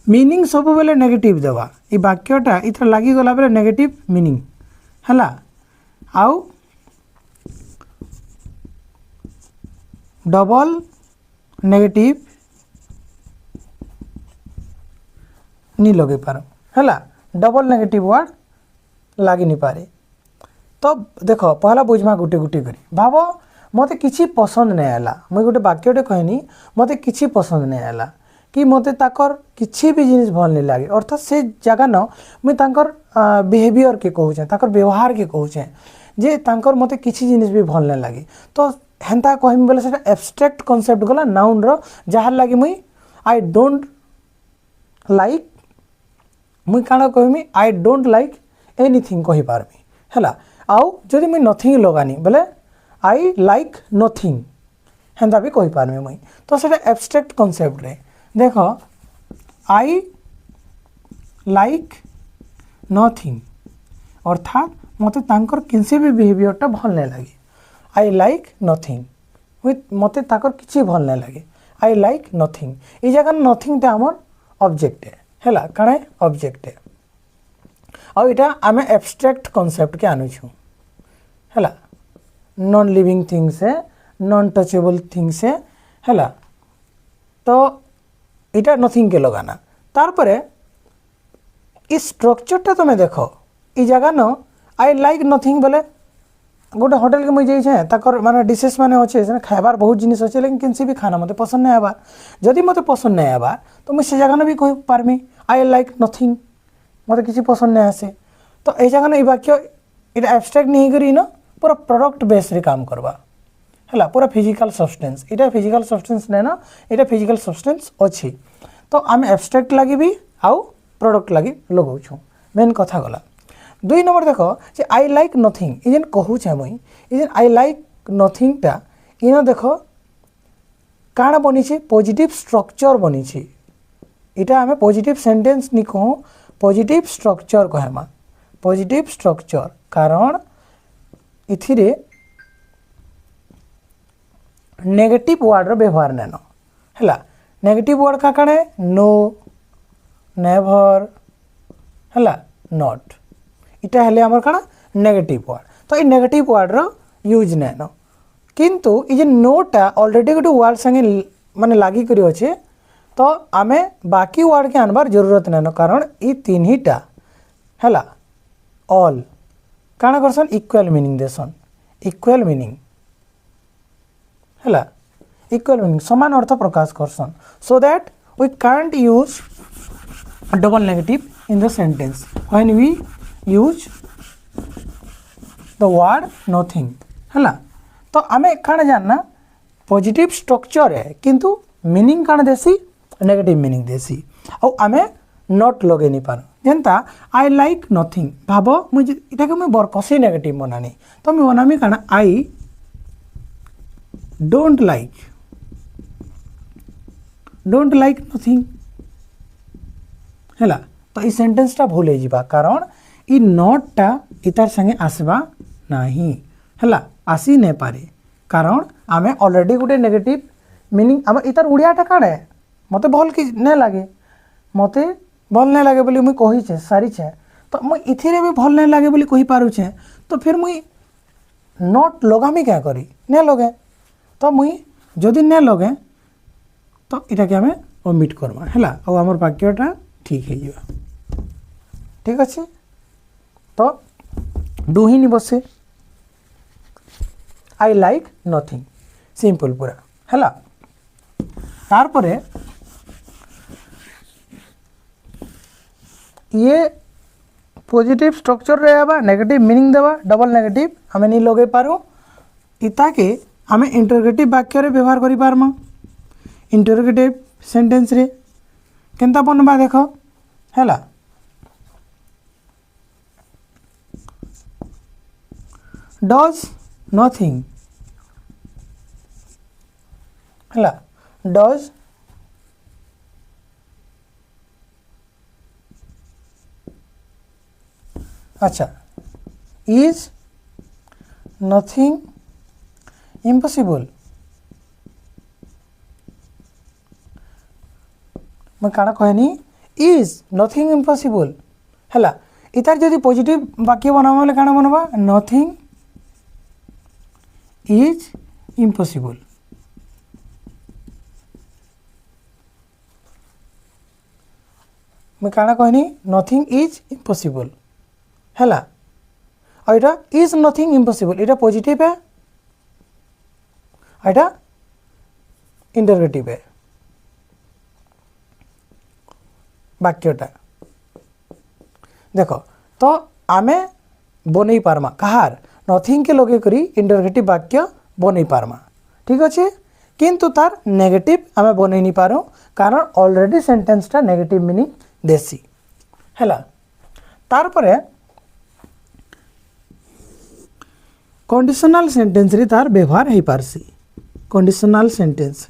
मीनिंग सब बेले नेगेटिव देबा ई वाक्यटा इथर लागी गला बेले नेगेटिव मीनिंग हैला आउ डबल नेगेटिव नहीं लगे पारो हैला डबल नेगेटिव वर्ड लगी नहीं पारे तो देखो पहला बुझमा गुटे गुटे करी भाव मते किछि पसंद नहीं आला मुई गोटे वाक्यटे कहनी मते किछि पसंद नहीं आला कि मते ताकर किछि भी जिनिस भल नहीं लागे अर्थात से जगह न मुई ताकर बिहेवियर के कहूचे ताकर व्यवहार के कहूचे जे ताकर मते किछि जिनिस भी भल नहीं लागे तो हेंता कहमी बोले सेटा एब्स्ट्रैक्ट कांसेप्ट गला नाउन रो जहार लागे मुई आई डोंट लाइक मुई काना कहमी आई डोंट लाइक एनीथिंग कहि पारमी हैला आउ जदि मुई नथिंग लगानी बोले आई लाइक नथिंग हेंता भी कहि पारमी मुई तो सेटा एब्स्ट्रैक्ट कांसेप्ट रे देखो आई लाइक नथिंग अर्थात मते तांकर किसी भी बिहेवियरटा भल नहीं लगे आई लाइक नथिंग मते ताकर किसी भल नहीं लगे आई लाइक नथिंग ई जगह नथिंग टा हमर ऑब्जेक्ट है हैला काणे ऑब्जेक्ट है और इटा आमे एब्स्ट्रैक्ट कांसेप्ट के आनु छु हैला नॉन लिविंग थिंग्स है नॉन टचेबल थिंग्स है हैला तो इटा नथिंग के लगाना तार परे इस स्ट्रक्चर टा तुम देखो ई जगह न आई लाइक नथिंग बोले गोटे होटल के मुझे जाइए ताकर माने डिशेस माने अच्छे से खाइबार बहुत जिनिस अच्छे लेकिन किसी भी खाना मते पसंद नहीं आवा जदि मते पसंद नहीं आवा तो मुझे से जगह न भी कह पारमी आई लाइक नथिंग मते किसी पसंद नहीं आसे तो ये जगह न वाक्य इटा एब्स्ट्रैक्ट नहीं करी न पूरा प्रोडक्ट बेस रे काम करवा हैला पूरा फिजिकल सब्सटेंस इटा फिजिकल सब्सटेंस नहीं ना इटा फिजिकल सब्सटेंस अच्छी तो आम एब्स्ट्रैक्ट लगी भी आउ प्रोडक्ट लगी लगाऊँ मेन कथा गला दुई नंबर देखो जे आई लाइक नथिंग ये जेन कहूचे मुई ये जेन आई लाइक नथिंग टा इन देखो काଣା बनीचे पॉजिटिव स्ट्रक्चर बनीचे इटा आमे पॉजिटिव सेंटेंस नि कहूँ पॉजिटिव स्ट्रक्चर कहमा पॉजिटिव स्ट्रक्चर कारण इथिरे नेगेटिव वर्ड रो व्यवहार नेनो हैला नेगेटिव वर्ड का काणे नो नेवर हैला नॉट इटा हेले हमर काना नेगेटिव वर्ड तो ये नेगेटिव वर्ड रो यूज नेनो किंतु ये जे नोटा ऑलरेडी गोटे वर्ड संगे माने लागी करी अच्छे तो आमे बाकी वर्ड के आनबार जरूरत नेनो कारण ये तीन हीटा हैला ऑल काण करसन इक्वल मीनिंग देसन इक्वल मीनिंग हैला इक्वल मीनिंग समान अर्थ प्रकाश करसन so that we can't use double negative in the sentence when we use the word nothing हैला तो आमे काण जानना पॉजिटिव स्ट्रक्चर है किंतु मीनिंग काण देसी नेगेटिव मीनिंग देसी और आमे नॉट लगे नहीं पार जेनता आई लाइक नथिंग भाव मुझे इटाके मुझे बरकसी नेगेटिव बनानी तो मैं बनामी काण आई डोंट लाइक नथिंग हैला तो ई सेंटेंस टा भूल जावा कारण ई नॉट टा इतार संगे आसबा नहीं हैला आसी नहीं पारे कारण आमे ऑलरेडी गोटे नेगेटिव मीनिंग आम इतार उड़ियाटा काण है मते भल कि नहीं लगे मते भल नहीं लगे बोली मुई कहीचे सारीचे तो मुई इथिरे भी भल नहीं लगे बोली कही पारुचे तो फिर मुई नॉट लगामी क्या करी नहीं लगे तो मुई जदि नहीं लगे तो इटा के हमें ओमिट करवा हैला और हमर वाक्यटा ठीक है जीवा ठीक अच्छे तो डू ही नहीं बसे आई लाइक नथिंग सिंपल पूरा हैला तार परे ये पॉजिटिव स्ट्रक्चर रहेगा नेगेटिव मीनिंग देवा डबल नेगेटिव हमें नहीं लगे पारू इता के हमें इंटरोगेटिव वाक्य रे व्यवहार करि पारमा इंटरोगेटिव सेंटेंस रे केनता बनबा देखो हैला डज नथिंग हैला डज अच्छा इज नथिंग इम्पॉसिबल मैं काना कहनी इज नथिंग इम्पॉसिबल हैला इतार जदि पॉजिटिव वाक्य बनाबा बोले काना बनबा नथिंग इज इम्पॉसिबल मैं काना कहनी नथिंग इज इम्पॉसिबल हैला और इटा इज नथिंग इम्पॉसिबल इटा पॉजिटिव है इटा इंटरोगेटिव है वाक्यटा देखो तो आमे बनै पारमा कहार नथिंग के लगे करी इंटरोगेटिव वाक्य बनै पारमा ठीक अच्छे किंतु तार नेगेटिव आमे बनै नहीं पारो कारण ऑलरेडी सेंटेंस टा नेगेटिव मीनिंग देसी हैला तार परे कंडीशनल सेंटेंस रे तार व्यवहार हो पारसी कंडीशनल सेंटेंस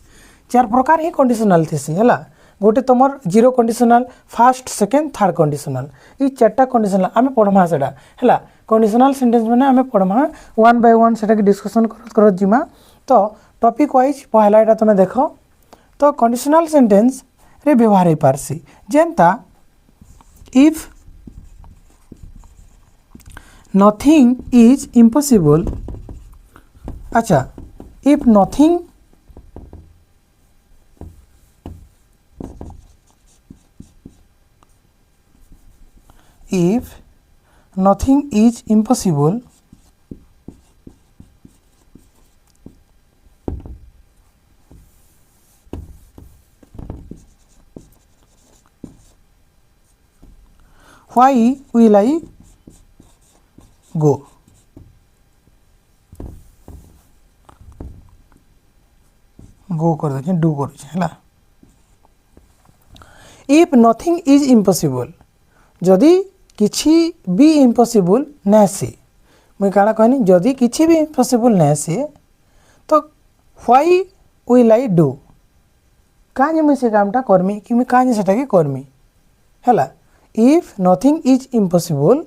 चार प्रकार ही कंडीशनल थेसी हैला गोटे तुमर zero conditional first second third conditional ये चार्टा कंडीशनल आम पढ़मा से है कंडीशनल सेंटेंस मैंने आम पढ़मा वन बाय वन से डिस्कसन कर जिमा तो टॉपिक वाइज पहला यहाँ तुम देख तो कंडीशनल सेंटेंस रे व्यवहार हो पारसी जेनता इफ नथिंग इज इम्पॉसिबल अच्छा if nothing if nothing is impossible why will I go go कर देखें डू कर if nothing is impossible जदि किछि भी इम्पॉसिबल ना सी मुई काना कहनी जदि किछि भी इम्पॉसिबल ना सी तो व्हाई विल आई डू काजे मुई से कामटा करमी कि मुई काजे सेटा के करमी हैला इफ नथिंग इज इम्पॉसिबल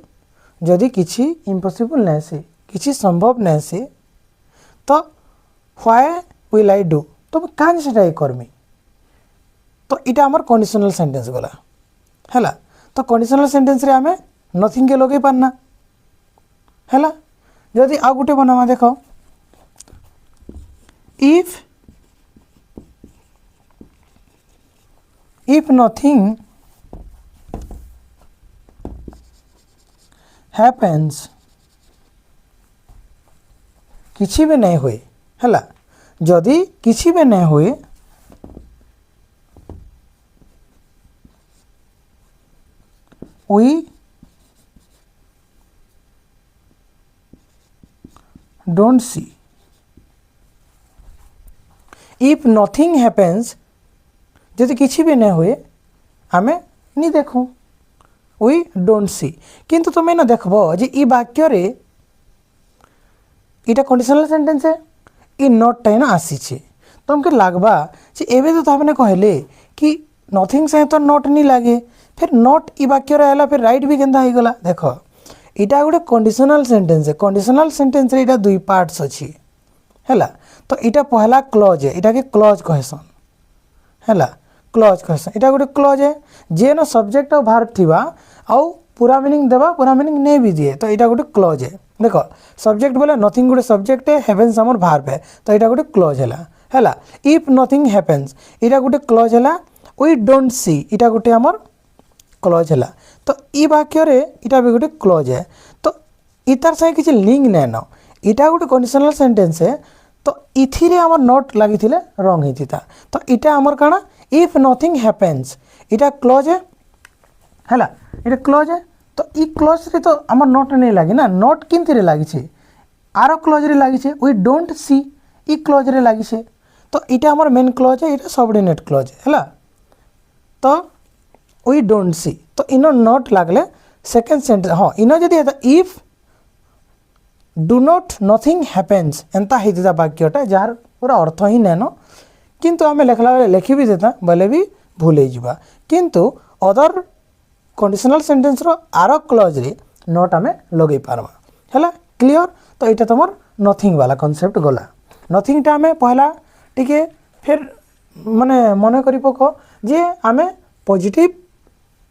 जदि किछि इम्पॉसिबल ना सी किछि संभव ना सी तो व्हाई विल आई डू तो मुई काजे सेटा के करमी तो इटा हमर कंडीशनल सेंटेंस गला हैला तो कंडीशनल सेंटेंस रे आमे नथिंग के लगे पारना हैला जदि आ गुटे बनावा देखो इफ नथिंग हैपेन्स किसी भी नहीं हुए हैला जदि किसी भी नहीं हुए we don't see if nothing happens जदि किसी भी नहीं हुए आमे नहीं देखूँ we don't see किंतु तुम्हें न देखबो जे ई वाक्य रे इटा कंडीशनल सेंटेंस है ई नॉट टाइम आसी तुमके लागबा जे एबे तो तामने कहले कि नथिंग से तो नॉट नहीं लागे फिर नॉट ई वाक्य रे आला फिर राइट भी केंदा गला देखो इटा गोटे कंडीशनल सेंटेंस है कंडीशनल सेंटेंस रे इटा दुई पार्ट्स अछि हैला तो इटा पहला क्लॉज है इटा के क्लॉज कहसन हैला क्लॉज कहसन इटा गोटे क्लॉज है जे न सब्जेक्ट और वर्ब थिबा आउ पूरा मीनिंग देबा पूरा मीनिंग नहीं भी दिए तो इटा गोटे क्लॉज है देखो सब्जेक्ट बोले नथिंग गोटे सब्जेक्ट है हैपेंस हमर वर्ब है तो इटा गोटे क्लॉज हैला इफ नथिंग हैपेंस इटा गोटे क्लॉज हैला वी डोंट सी इटा गोटे हमर क्लॉज है तो ई वाक्य रे इटा भी गोटे क्लॉज है तो इतार से किसी लिंक नहीं न इटा गोटे कंडीशनल सेंटेंस है तो इथिरे हमर नॉट लगी थिले रॉन्ग ही था तो इटा हमर काना इफ नथिंग हैपेंस इटा क्लॉज है इटा क्लॉज है तो ई क्लॉज रे तो हमर नॉट नहीं लगी ना नॉट किंतिरे लगी छे आरो क्लॉज रे लगी छे वी डोंट सी ई क्लॉज रे लगी छे तो इटा हमर मेन क्लॉज है इटा सबऑर्डिनेट क्लॉज है तो वी डोंट सी तो इनो नॉट लागले सेकेंड सेंटेंस हाँ इनो जदि if do not nothing happens एंता होता वाक्यटा जार पूरा अर्थ ही नैन किंतु आम लिखला बेले लिखि भी देता बोले भी भूल जावा किंतु अदर कंडीशनल सेंटेंस रो आर क्लॉज रे नॉट आम लगे पारमा हैला क्लियर तो यहाँ तुम नथिंग वाला कॉन्सेप्ट गला नथिंग टा आम पहला टिके फिर माने मन करी पको जे आम पॉजिटिव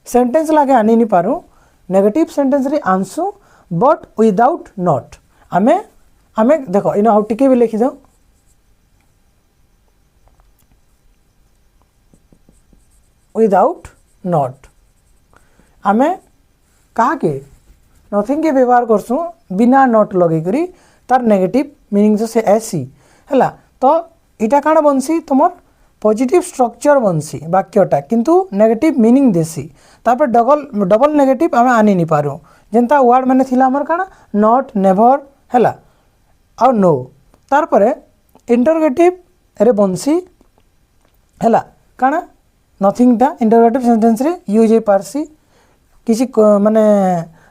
सेंटेंस लागे आनी नहीं पारू नेगेटिव सेंटेंस रे आंसू बट विदाउट नॉट आमे आमे देखो इन आउ टिके भी लिखि दो विदाउट नॉट आमे कहा के नथिंग के व्यवहार करसु बिना नॉट लगे करी तार नेगेटिव मीनिंग से ऐसी हैला तो इटा काना बनसी तुमर पॉजिटिव स्ट्रक्चर बनसी वाक्यटा किंतु नेगेटिव मीनिंग देसी तापर डबल नेगेटिव आमे आनी नहीं पारू जेंता वर्ड माने थिला हमर काना नॉट नेवर हैला आ नो तार परे इंटरोगेटिव रे बनसी हैला काना नथिंग टा इंटरोगेटिव सेंटेंस रे यूज हे पारसी किसी माने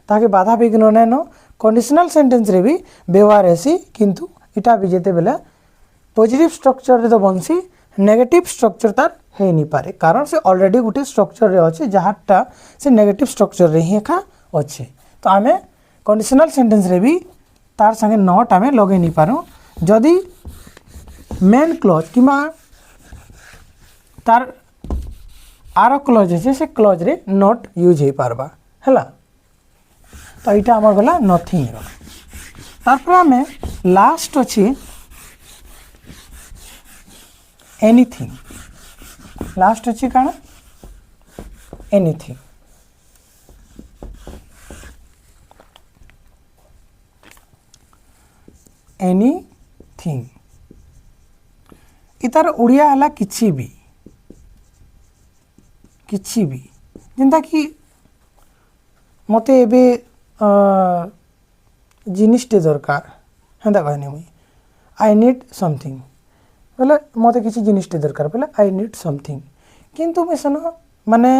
ताके बाधा विघ्न नै न कंडीशनल सेंटेंस रे भी व्यवहार हेसी किंतु इटा भी जेते बेले पॉजिटिव स्ट्रक्चर रे तो बनसी नेगेटिव स्ट्रक्चर तार है नहीं पारे कारण से ऑलरेडी गोटे स्ट्रक्चर रे अच्छे जहाँटा से नेगेटिव स्ट्रक्चर रे ही एका अच्छे तो आमे कंडीशनल सेंटेंस रे भी तार संगे नॉट आमे लगे नहीं पारू जदि मेन क्लॉज किमा तार आर क्लॉज है से क्लॉज रे नॉट यूज हो पारबा हैला तो यहाँ आम गला नथिंग तारपर आमे लास्ट अच्छी एनीथिंग लास्ट अच्छी काना एनीथिंग एनीथिंग इतार उड़िया हला किछि भी जेंता कि मते एबे जिनिसटे दरकार हेंदा कहनी मुई आई नीड समथिंग बोले मत किसी जिनिसटे दरकार बोले आई नीड समथिंग किंतु मुझे सन माने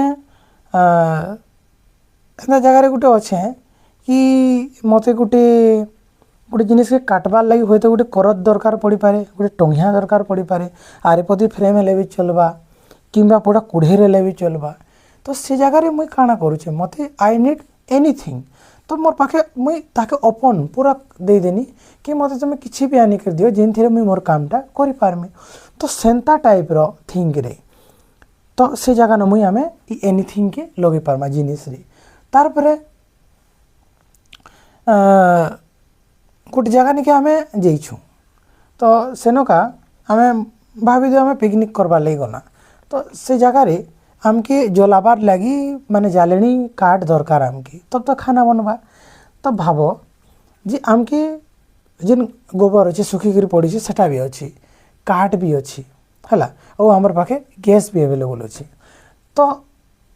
एंता जगार गोटे अच्छे कि मत गोटे गोटे जिनिस के काटबार लगी हूँ तो गोटे करत दरकार पड़ पारे गोटे टंगिया दरकार पड़ पारे आरिपति फ्रेम हेले भी चलबा किंबा पूरा कुढ़े ले भी चलबा तो से जगार मुई काना करुचे मत आई नीड एनीथिंग तो मोर पाखे मुई ताके ओपन पूरा दे देनी कि मत तुम किसी भी आनी कर दियो जिन थी मुई मोर कामटा करि पारमी तो सेंता टाइप रो थिंग रे तो से जगह न मुई आमे एनीथिंग के लगे पारमा जिनिस रे तार परे गोटे जगह निके आमे जेइछु तो सेनका आमे भाभी दे आमे पिकनिक करबार लगी गना तो से जगह रे आमके जलाबार लगी माने जालेनी काट दरकार आमके तब तो खाना बनवा तो भाव जे आमके जेन गोबर अच्छे सुखिक पड़ी सेटा भी अच्छी काठ भी अच्छी है और आमर पाखे गैस भी अवेलेबल अच्छी तो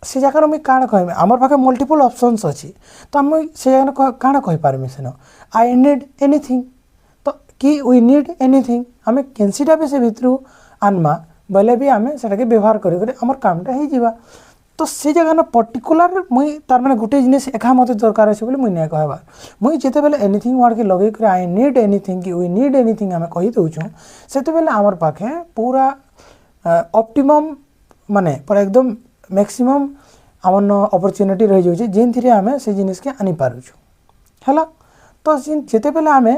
से जगार मुझे काण कह आमर पाखे मल्टीपल ऑप्शंस अच्छी तो मुझे से जगह काण कह पारमी सेन आई नीड एनीथिंग तो कि वी नीड एनीथिंग आम केनसीटा भी से भितर आनमा बोले भी आम से व्यवहार कर कामटा हो तो से जगह पर्टिकुलर मुई तार माने गोटे जिनिस एका मत दरकार अच्छे बोले मुई नहीं कहबार मुई जिते बेले एनीथिंग वर्ड के लगे कर आई नीड एनीथिंग कि वी नीड एनीथिंग आम कही दउछु सेते बेले आमर पाखे पूरा ऑप्टिमम माने पूरा एकदम मैक्सिमम आमन अपॉर्चुनिटी रही जाउछे जेनथिरे आमे से जिनिस के आनी पारुछु हला तो जिते बेले आमे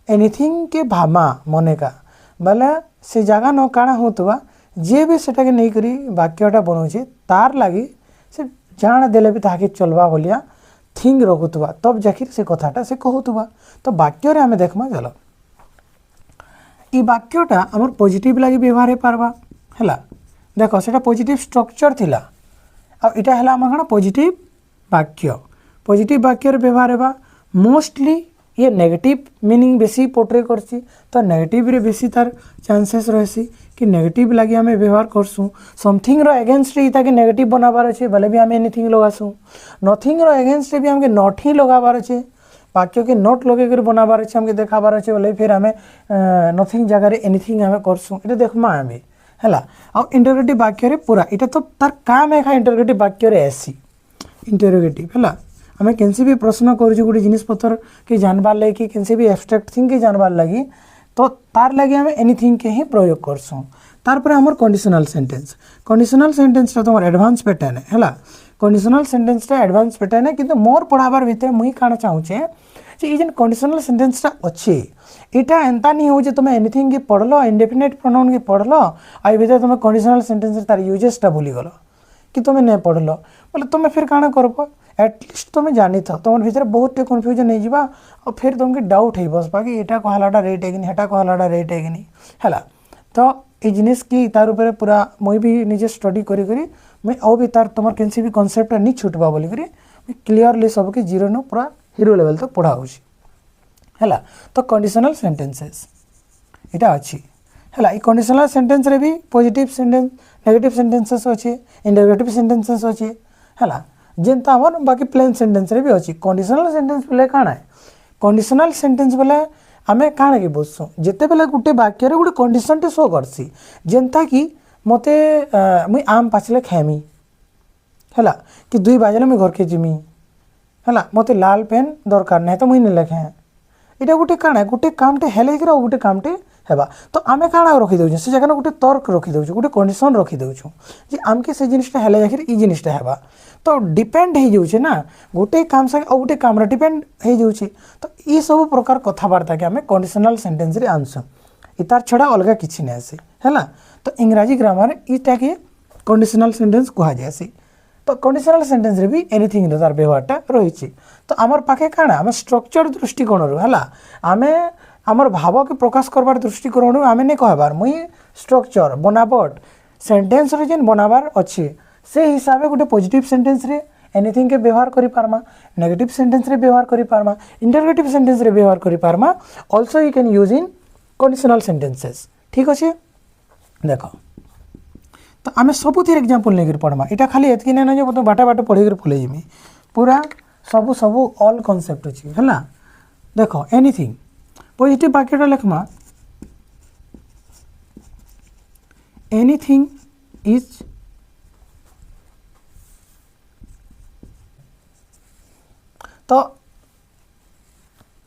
एनीथिंग के भामा मने का बोले से जगह न काଣା होतबा जे भी सेटा के नहीं करी वाक्यटा बनाऊे तार लगी से जान देले भी ताके चलवा बोलिया थिंग रखुवा तब जाकिर से कथाटा से कहूबा तो वाक्य आम देखमा चलो ये वाक्यटा आमर पॉजिटिव लगी व्यवहार हो पारबा है देख से पॉजिटिव स्ट्रक्चर थिला आ इटा है आम पॉजिटिव वाक्य व्यवहार होगा मोस्टली ये नेगेटिव मीनिंग बेसी पोर्ट्रे करसी तो नेगेटिव रे बेसी तार चांसेस रहसी कि नेगेटिव लगे आम व्यवहार करसुँ समथिंग रो एगेंस्ट रे ताके नेगेटिव बनाबार अच्छे बोले भी आम एनीथिंग लगासुँ नथिंग रो एगेंस्ट रे भी आमके नॉट ही लगाबार अच्छे वाक्य के नोट लगे कर बनाबार अच्छे आमके देखाबार अच्छे बोले फिर आम नथिंग जगह एनीथिंग आम करसुँ ये देखमा आम है आ इंटरोगेटिव वाक्य पूरा यहाँ तो तार काम है इंटरोगेटिव वाक्य ऐसी इंटरोगेटिव है आम केनसी भी प्रश्न कर गोटे जिनिस पत्र के जानबार लगे कि केनसी भी एब्स्ट्रैक्ट थिंग के जानबार लगी तो तार लगे आम एनीथिंग के ही प्रयोग करसुँ तार आमर कंडीशनल सेंटेंस तुम एडवांस पैटर्न है कंडीशनल सेंटेंसटा एडवांस पैटर्न है किंतु मोर पढ़ाबार भितर मुई काण चाहूचे ये जेन कंडीशनल सेंटेंसटा अच्छे इटा एंता नहीं हो तुम एनीथिंग के पढ़ल इंडेफिनिट प्रोनाउन के पढ़ल आई भर तुम कंडीशनल सेंटेंस तार यूजेसटा भूलीगल कि तुम नहीं पढ़ल बोले तुम फिर काण करब एटलिस्ट तुम जानी था तुम भीतर बहुत टे कन्फ्यूजन हो जावा और फिर तुमके डाउट हो बसपा कि यहाँ कहलाटा रेट है कि हेटा कहलाटा रेट है कि है तो ये जिनिस की तार ऊपर पूरा मुई भी निजे स्टडी करी करी मुई और भी तार तुम केनसी भी कनसेप्ट नहीं छुटवा बोल करी क्लीयरली सबके जीरो नु पूरा हिरो लेवल तक पढ़ा है तो कंडीशनल सेंटेंसेस यहाँ अच्छी है कंडीशनल सेंटेंस रे भी पॉजिटिव सेंटेंस नेगेटिव सेंटेंसेस अच्छे इंटरोगेटिव सेंटेंसेस अच्छे है जेनता आमर बाकी प्लेन सेंटेंस रे भी अच्छी कंडीशनल सेंटेंस बोले काଣା है कंडीशनल सेंटेंस बोले आमे काଣା के बुझसुँ जिते बेले गोटे वाक्य रे गोटे कंडीशन टे शो करसी जेनता कि मते मुई आम पाचले खाएमी है कि 2 बजे मुई घर के जिमी है मते लाल पेन दरकार नहीं तो मुई नहीं लेखे यहाँ गोटे काଣା गोटे कामटे हेले कि गोटे कामटे हेबा तो आमे काଣା रखी दउछु से जगह गोटे तर्क रखी दउछु गोटे कंडीशन रखी दउछु जे आमके से जिनिसटा हेले जाकिर ई जिनिसटा हेबा तो डिपेंड हो जाउछे ना गोटे काम से और गोटे काम डिपेंड हो जाउछे तो ये सब प्रकार कथबार्ता के आम कंडीशनल सेंटेंस रे आनसु इतार छड़ा अलग किसी नहीं आसे है तो इंग्राजी ग्रामर इटा के कंडीशनल सेंटेंस कह जाए तो कंडीशनल सेंटेंस रे भी एनीथिंग रो तार व्यवहारटा रही तो आमर पाखे काଣା आम स्ट्रक्चर दृष्टिकोण है आम आमर भाव के प्रकाश करवार दृष्टिकोण आम नहीं कहबार मुई स्ट्रक्चर बनावट सेंटेंस रे जेन बनाबार अच्छे से हिसाब से गोटे पॉजिटिव सेंटेंस रे एनीथिंग के व्यवहार करि पारमा नेगेटिव सेंटेंस रे व्यवहार करि पारमा इंटरोगेटिव सेंटेंस रे व्यवहार करि पारमा also you can use in conditional sentences ठीक अच्छे देख तो आम सबुथ एग्जांपल लेकर पढ़मा इटा खाली एतकी नहीं जो मतलब बाटा बाटा पढ़ी फुले जिमी पूरा सबू सबू ऑल कॉन्सेप्ट अच्छी है देख एनीथिंग पॉजिटिव वाक्यटा लिखमा एनीथिंग इज तो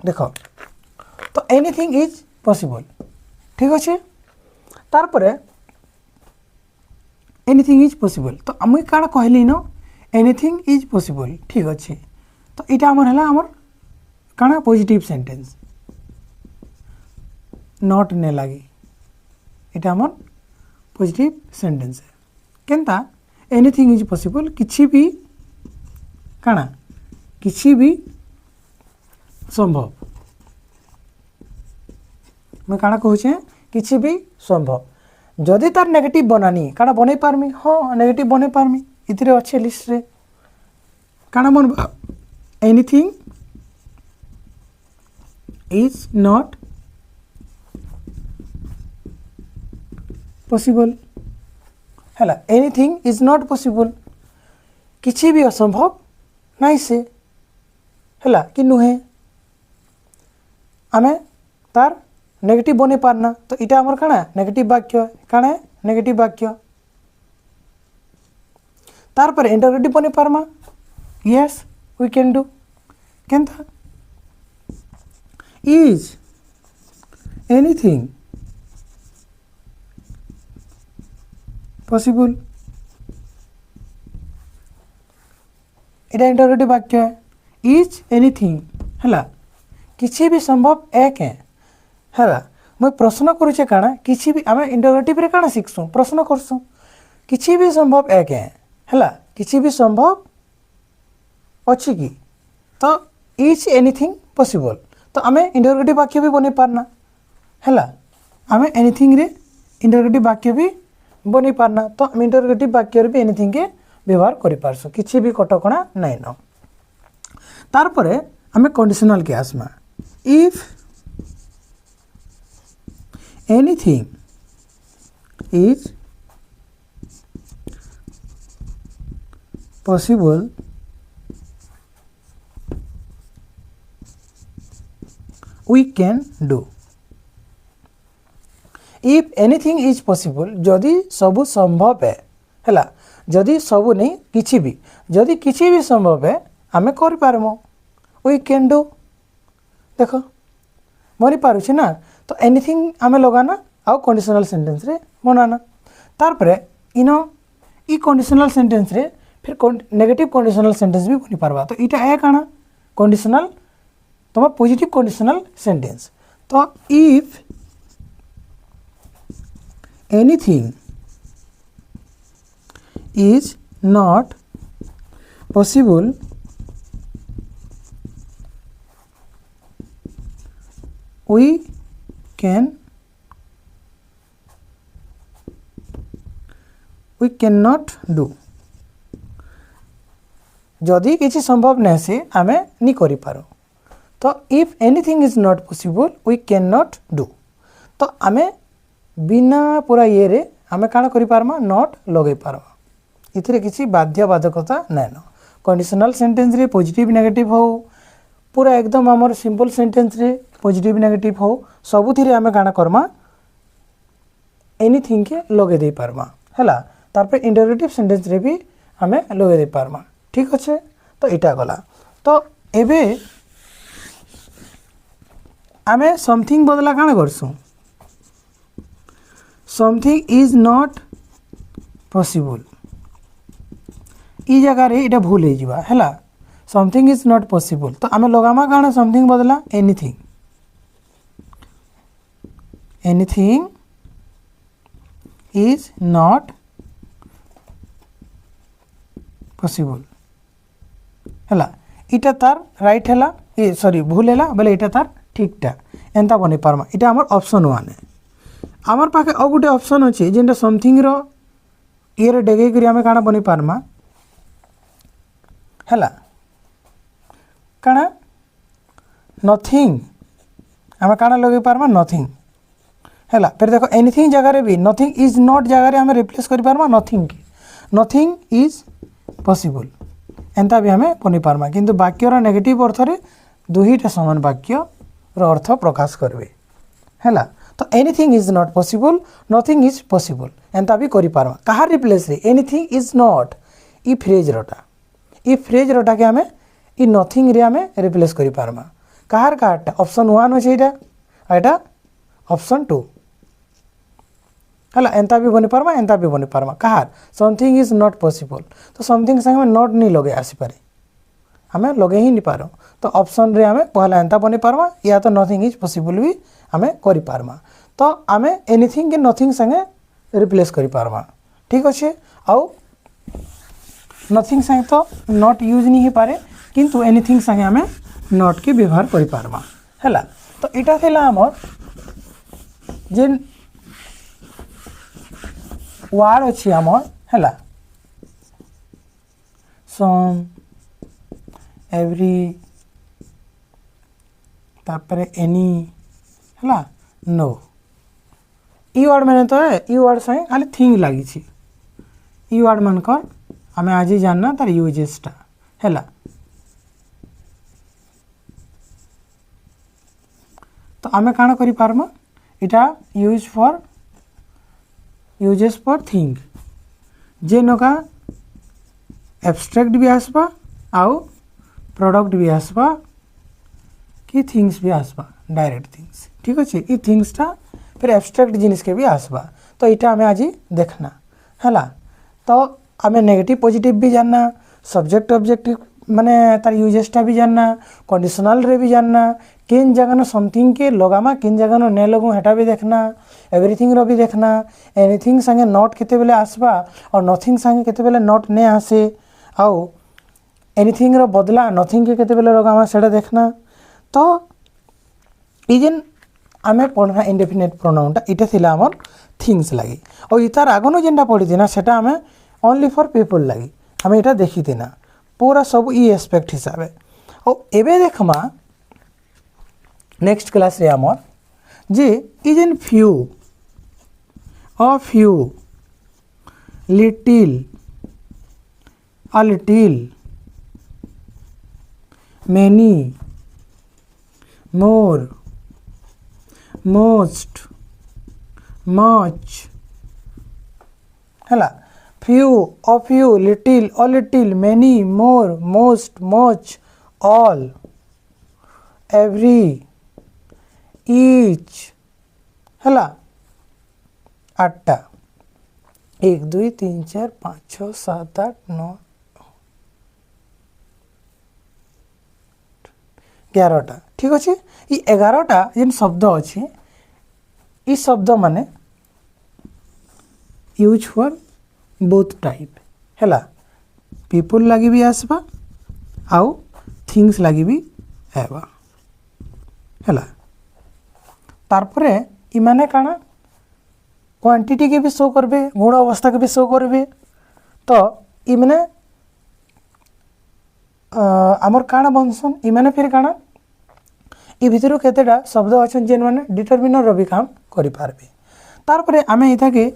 देख तो एनीथिंग इज पॉसिबल ठीक अच्छे तार एनीथिंग इज पॉसिबल तो मुई काଣା कहली न एनीथिंग इज पॉसिबल ठीक अच्छे तो यहाँ आमर है आमर काଣା पॉजिटिव सेंटेंस नॉट ने लगी यहाँ आमर पॉजिटिव सेंटेंस है केनता एनीथिंग इज पॉसिबल किसी भी काଣା किसी भी संभव मैं काଣା कहूँ किसी भी संभव जदि तार नेगेटिव बनानी काଣା बन पारमी हाँ नेगेटिव बन पारमी इतरे अच्छे लिस्ट रे काଣା बन एनीथिंग इज नॉट पॉसिबल है एनीथिंग इज नॉट पॉसिबल किसी भी असंभव नहीं से है कि नुहे आमे तार नेगेटिव बने पारना तो इटा आमर काना नेगेटिव वाक्य काना नेगेटिव वाक्य तार पर इंटरगेटिव बने पारमा यस वी कैन डू केंता इज एनीथिंग पॉसिबल इटा इंटरगेटिव वाक्य है इज एनीथिंग है किसी भी संभव एक है मैं प्रश्न करुचे काना किसी भी आम इंटरगेटिव रे काना शिखसु प्रश्न करसु किसी भी संभव एक है किसी भी संभव अच्छी की तो इज एनीथिंग पॉसिबल तो आम इंटरगेटिव वाक्य भी बने पारना है आम एनीथिंग रे इंटरगेटिव वाक्य भी बने पारना तो आम इंटरगेटिव वाक्य भी एनीथिंग के व्यवहार करि पारसु किसी भी कटकणा नहीं न तार परे आम कंडीशनल के आसमा if anything is possible we can do if anything is possible जदि सबु संभव है जदि सबु नहीं किछि भी जदि किछि भी संभव है आमे कर पारमो we can do देखो मरी पारुछि ना तो एनीथिंग आमे लगाना आउ कंडीशनल सेंटेंस रे बनाना तार परे इनो ई कंडीशनल सेंटेंस रे फिर नेगेटिव कंडीशनल सेंटेंस भी बनी पारबा तो इटा है काना कंडीशनल तो पॉजिटिव कंडीशनल सेंटेंस तो if anything is not possible we cannot do जदि किसी संभव नहीं से आमे नहीं करि पारो तो if anything is not possible we cannot do डू तो आमे बिना पूरा ये रे आमे काना करि पारमा नॉट लगे पारमा इथिरे किसी बाध्य बाधकता नै न कंडीशनल सेंटेंस रे पॉजिटिव नेगेटिव हो पूरा एकदम आमर सिंपल सेंटेंस रे पॉजिटिव नेगेटिव हो सबुथिरे आमे काना करमा एनीथिंग के लगे दे पारमा हैला तार पे इंटरगेटिव सेंटेंस रे भी आमे लगे दे पारमा ठीक अच्छे तो इटा गला तो एबे आमे समथिंग बदला काना करसु समथिंग इज नॉट पॉसिबल ई जगह रे इटा भूल हो जिबा हैला समथिंग इज नॉट पॉसिबल तो आमे लगामा काना समथिंग बदला anything anything is not possible हैला इटा तार राइट हैला ए सॉरी भूल हैला बोले इटा तार ठीकटा एंता बने पारमा इटा हमर ऑप्शन 1 है हमर पाखे और गोटे ऑप्शन अछि जेंटा समथिंग रो ये रे डेगे करी हमें काना बने पारमा हैला काना नथिंग हमें काना लगे पारमा नथिंग हैला फिर देखो एनीथिंग जगह रे भी नथिंग इज नॉट जगह रे हमें रिप्लेस करि पारमा नथिंग की नथिंग इज पॉसिबल एंता भी हमें बनी पारमा किंतु वाक्यर नेगेटिव अर्थ रे दुहीटा समान वाक्य रो अर्थ प्रकाश करबे हैला तो anything is not possible nothing is possible एंता भी करि पारमा कहा रिप्लेस रे एनीथिंग इज नॉट ई फ्रेज रोटा के हमें ई नथिंग रे हमें रिप्लेस करि पारमा कहार काटा ऑप्शन 1 अछि एटा ऑप्शन 2 हला एंता भी बनि पारमा कहार समथिंग इज नॉट पॉसिबल तो समथिंग संगे में नॉट नहीं लगे आसी पारे हमें लगे ही नहीं पारो तो ऑप्शन रे हमें पहला एंता बनि पारमा या तो नथिंग इज पॉसिबल भी हमें करि पारमा तो हमें एनीथिंग के नथिंग संगे रिप्लेस करि पारमा ठीक अच्छे आउ नथिंग संगे तो नॉट यूज नहीं पारे किंतु एनीथिंग संगे हमें नॉट के व्यवहार करि पारमा हैला तो इटा थिला हमर जेन वार्ड अच्छी हमर हैला सम एवरी तापर एनी है नो ई वर्ड मैंने तो है ई वर्ड संगे खाली थिंग लगी ई वर्ड मानकर आम आज जानना तार यूजेसटा है। तो आम काण कर पार्मा इटा यूजेस फॉर थिंग जे नका एब्स्ट्रैक्ट भी आसबा आउ प्रोडक्ट भी आसबा कि थिंग्स भी आसबा डायरेक्ट थिंग्स ठीक अच्छे ये थिंग्सटा फिर एब्स्ट्रैक्ट जिनिस के भी आसबा तो यहाँ आम आज देखना है। तो आम नेगेटिव पॉजिटिव भी जानना सब्जेक्ट ऑब्जेक्टिव माने तार यूजेसटा भी जानना कंडीशनल रे भी जानना किन जगह समथिंग के लगामा किन जगह ने लगू हेटा भी देखना एवरीथिंग रो भी देखना एनीथिंग संगे नॉट केते बेले आसबा और नथिंग संगे केते बेले नॉट ने आसे आउ एनीथिंग रो बदला नथिंग के केते बेले लगामा सेटा देखना। तो इजेन आमे पढ़ना इंडेफिनिट प्रोनाउनटा इटा थिला हमर थिंग्स लगी और इतार आगनो जेनटा पढ़ी थिना सेटा आमे ओनली फॉर पीपल लगी आमे इटा देखी थिना पूरा सब ई एस्पेक्ट हिसाब और एबे देखमा नेक्स्ट क्लास रे हमर जे इजेन few a few little a little many more most much है few a few little many more most much all every each है आठटा 1 2 3 4 5 6 7 8 9 11टा ठीक अच्छे ये 11टा जेन शब्द अच्छे ये शब्द माने यूज फॉर बोथ टाइप है पीपल लगी भी आसबा आउ थिंग्स लगी भी आवा है तारपरे इमाने काना क्वांटिटी के भी शो करबे गुण अवस्था के भी शो करबे। तो इमाने आमर काना बनसन इमाने फिर काना इ भितर केतेटा शब्द अच्छन जेन माने डिटरमिनर रो भी काम करि पारबे। तारपरे आमे इथा के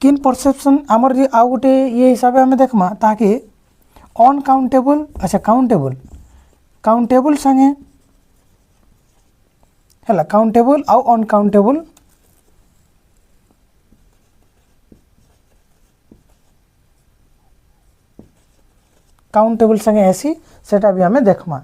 किन परसेप्शन आमर जे आउ गोटे ये हिसाब आमे देखमा ताकि अनकाउंटेबल अच्छा काउंटेबल संगे है काउंटेबल आउ अनकाउंटेबल काउंटेबल संगे ऐसी सेटा भी हमें देखमा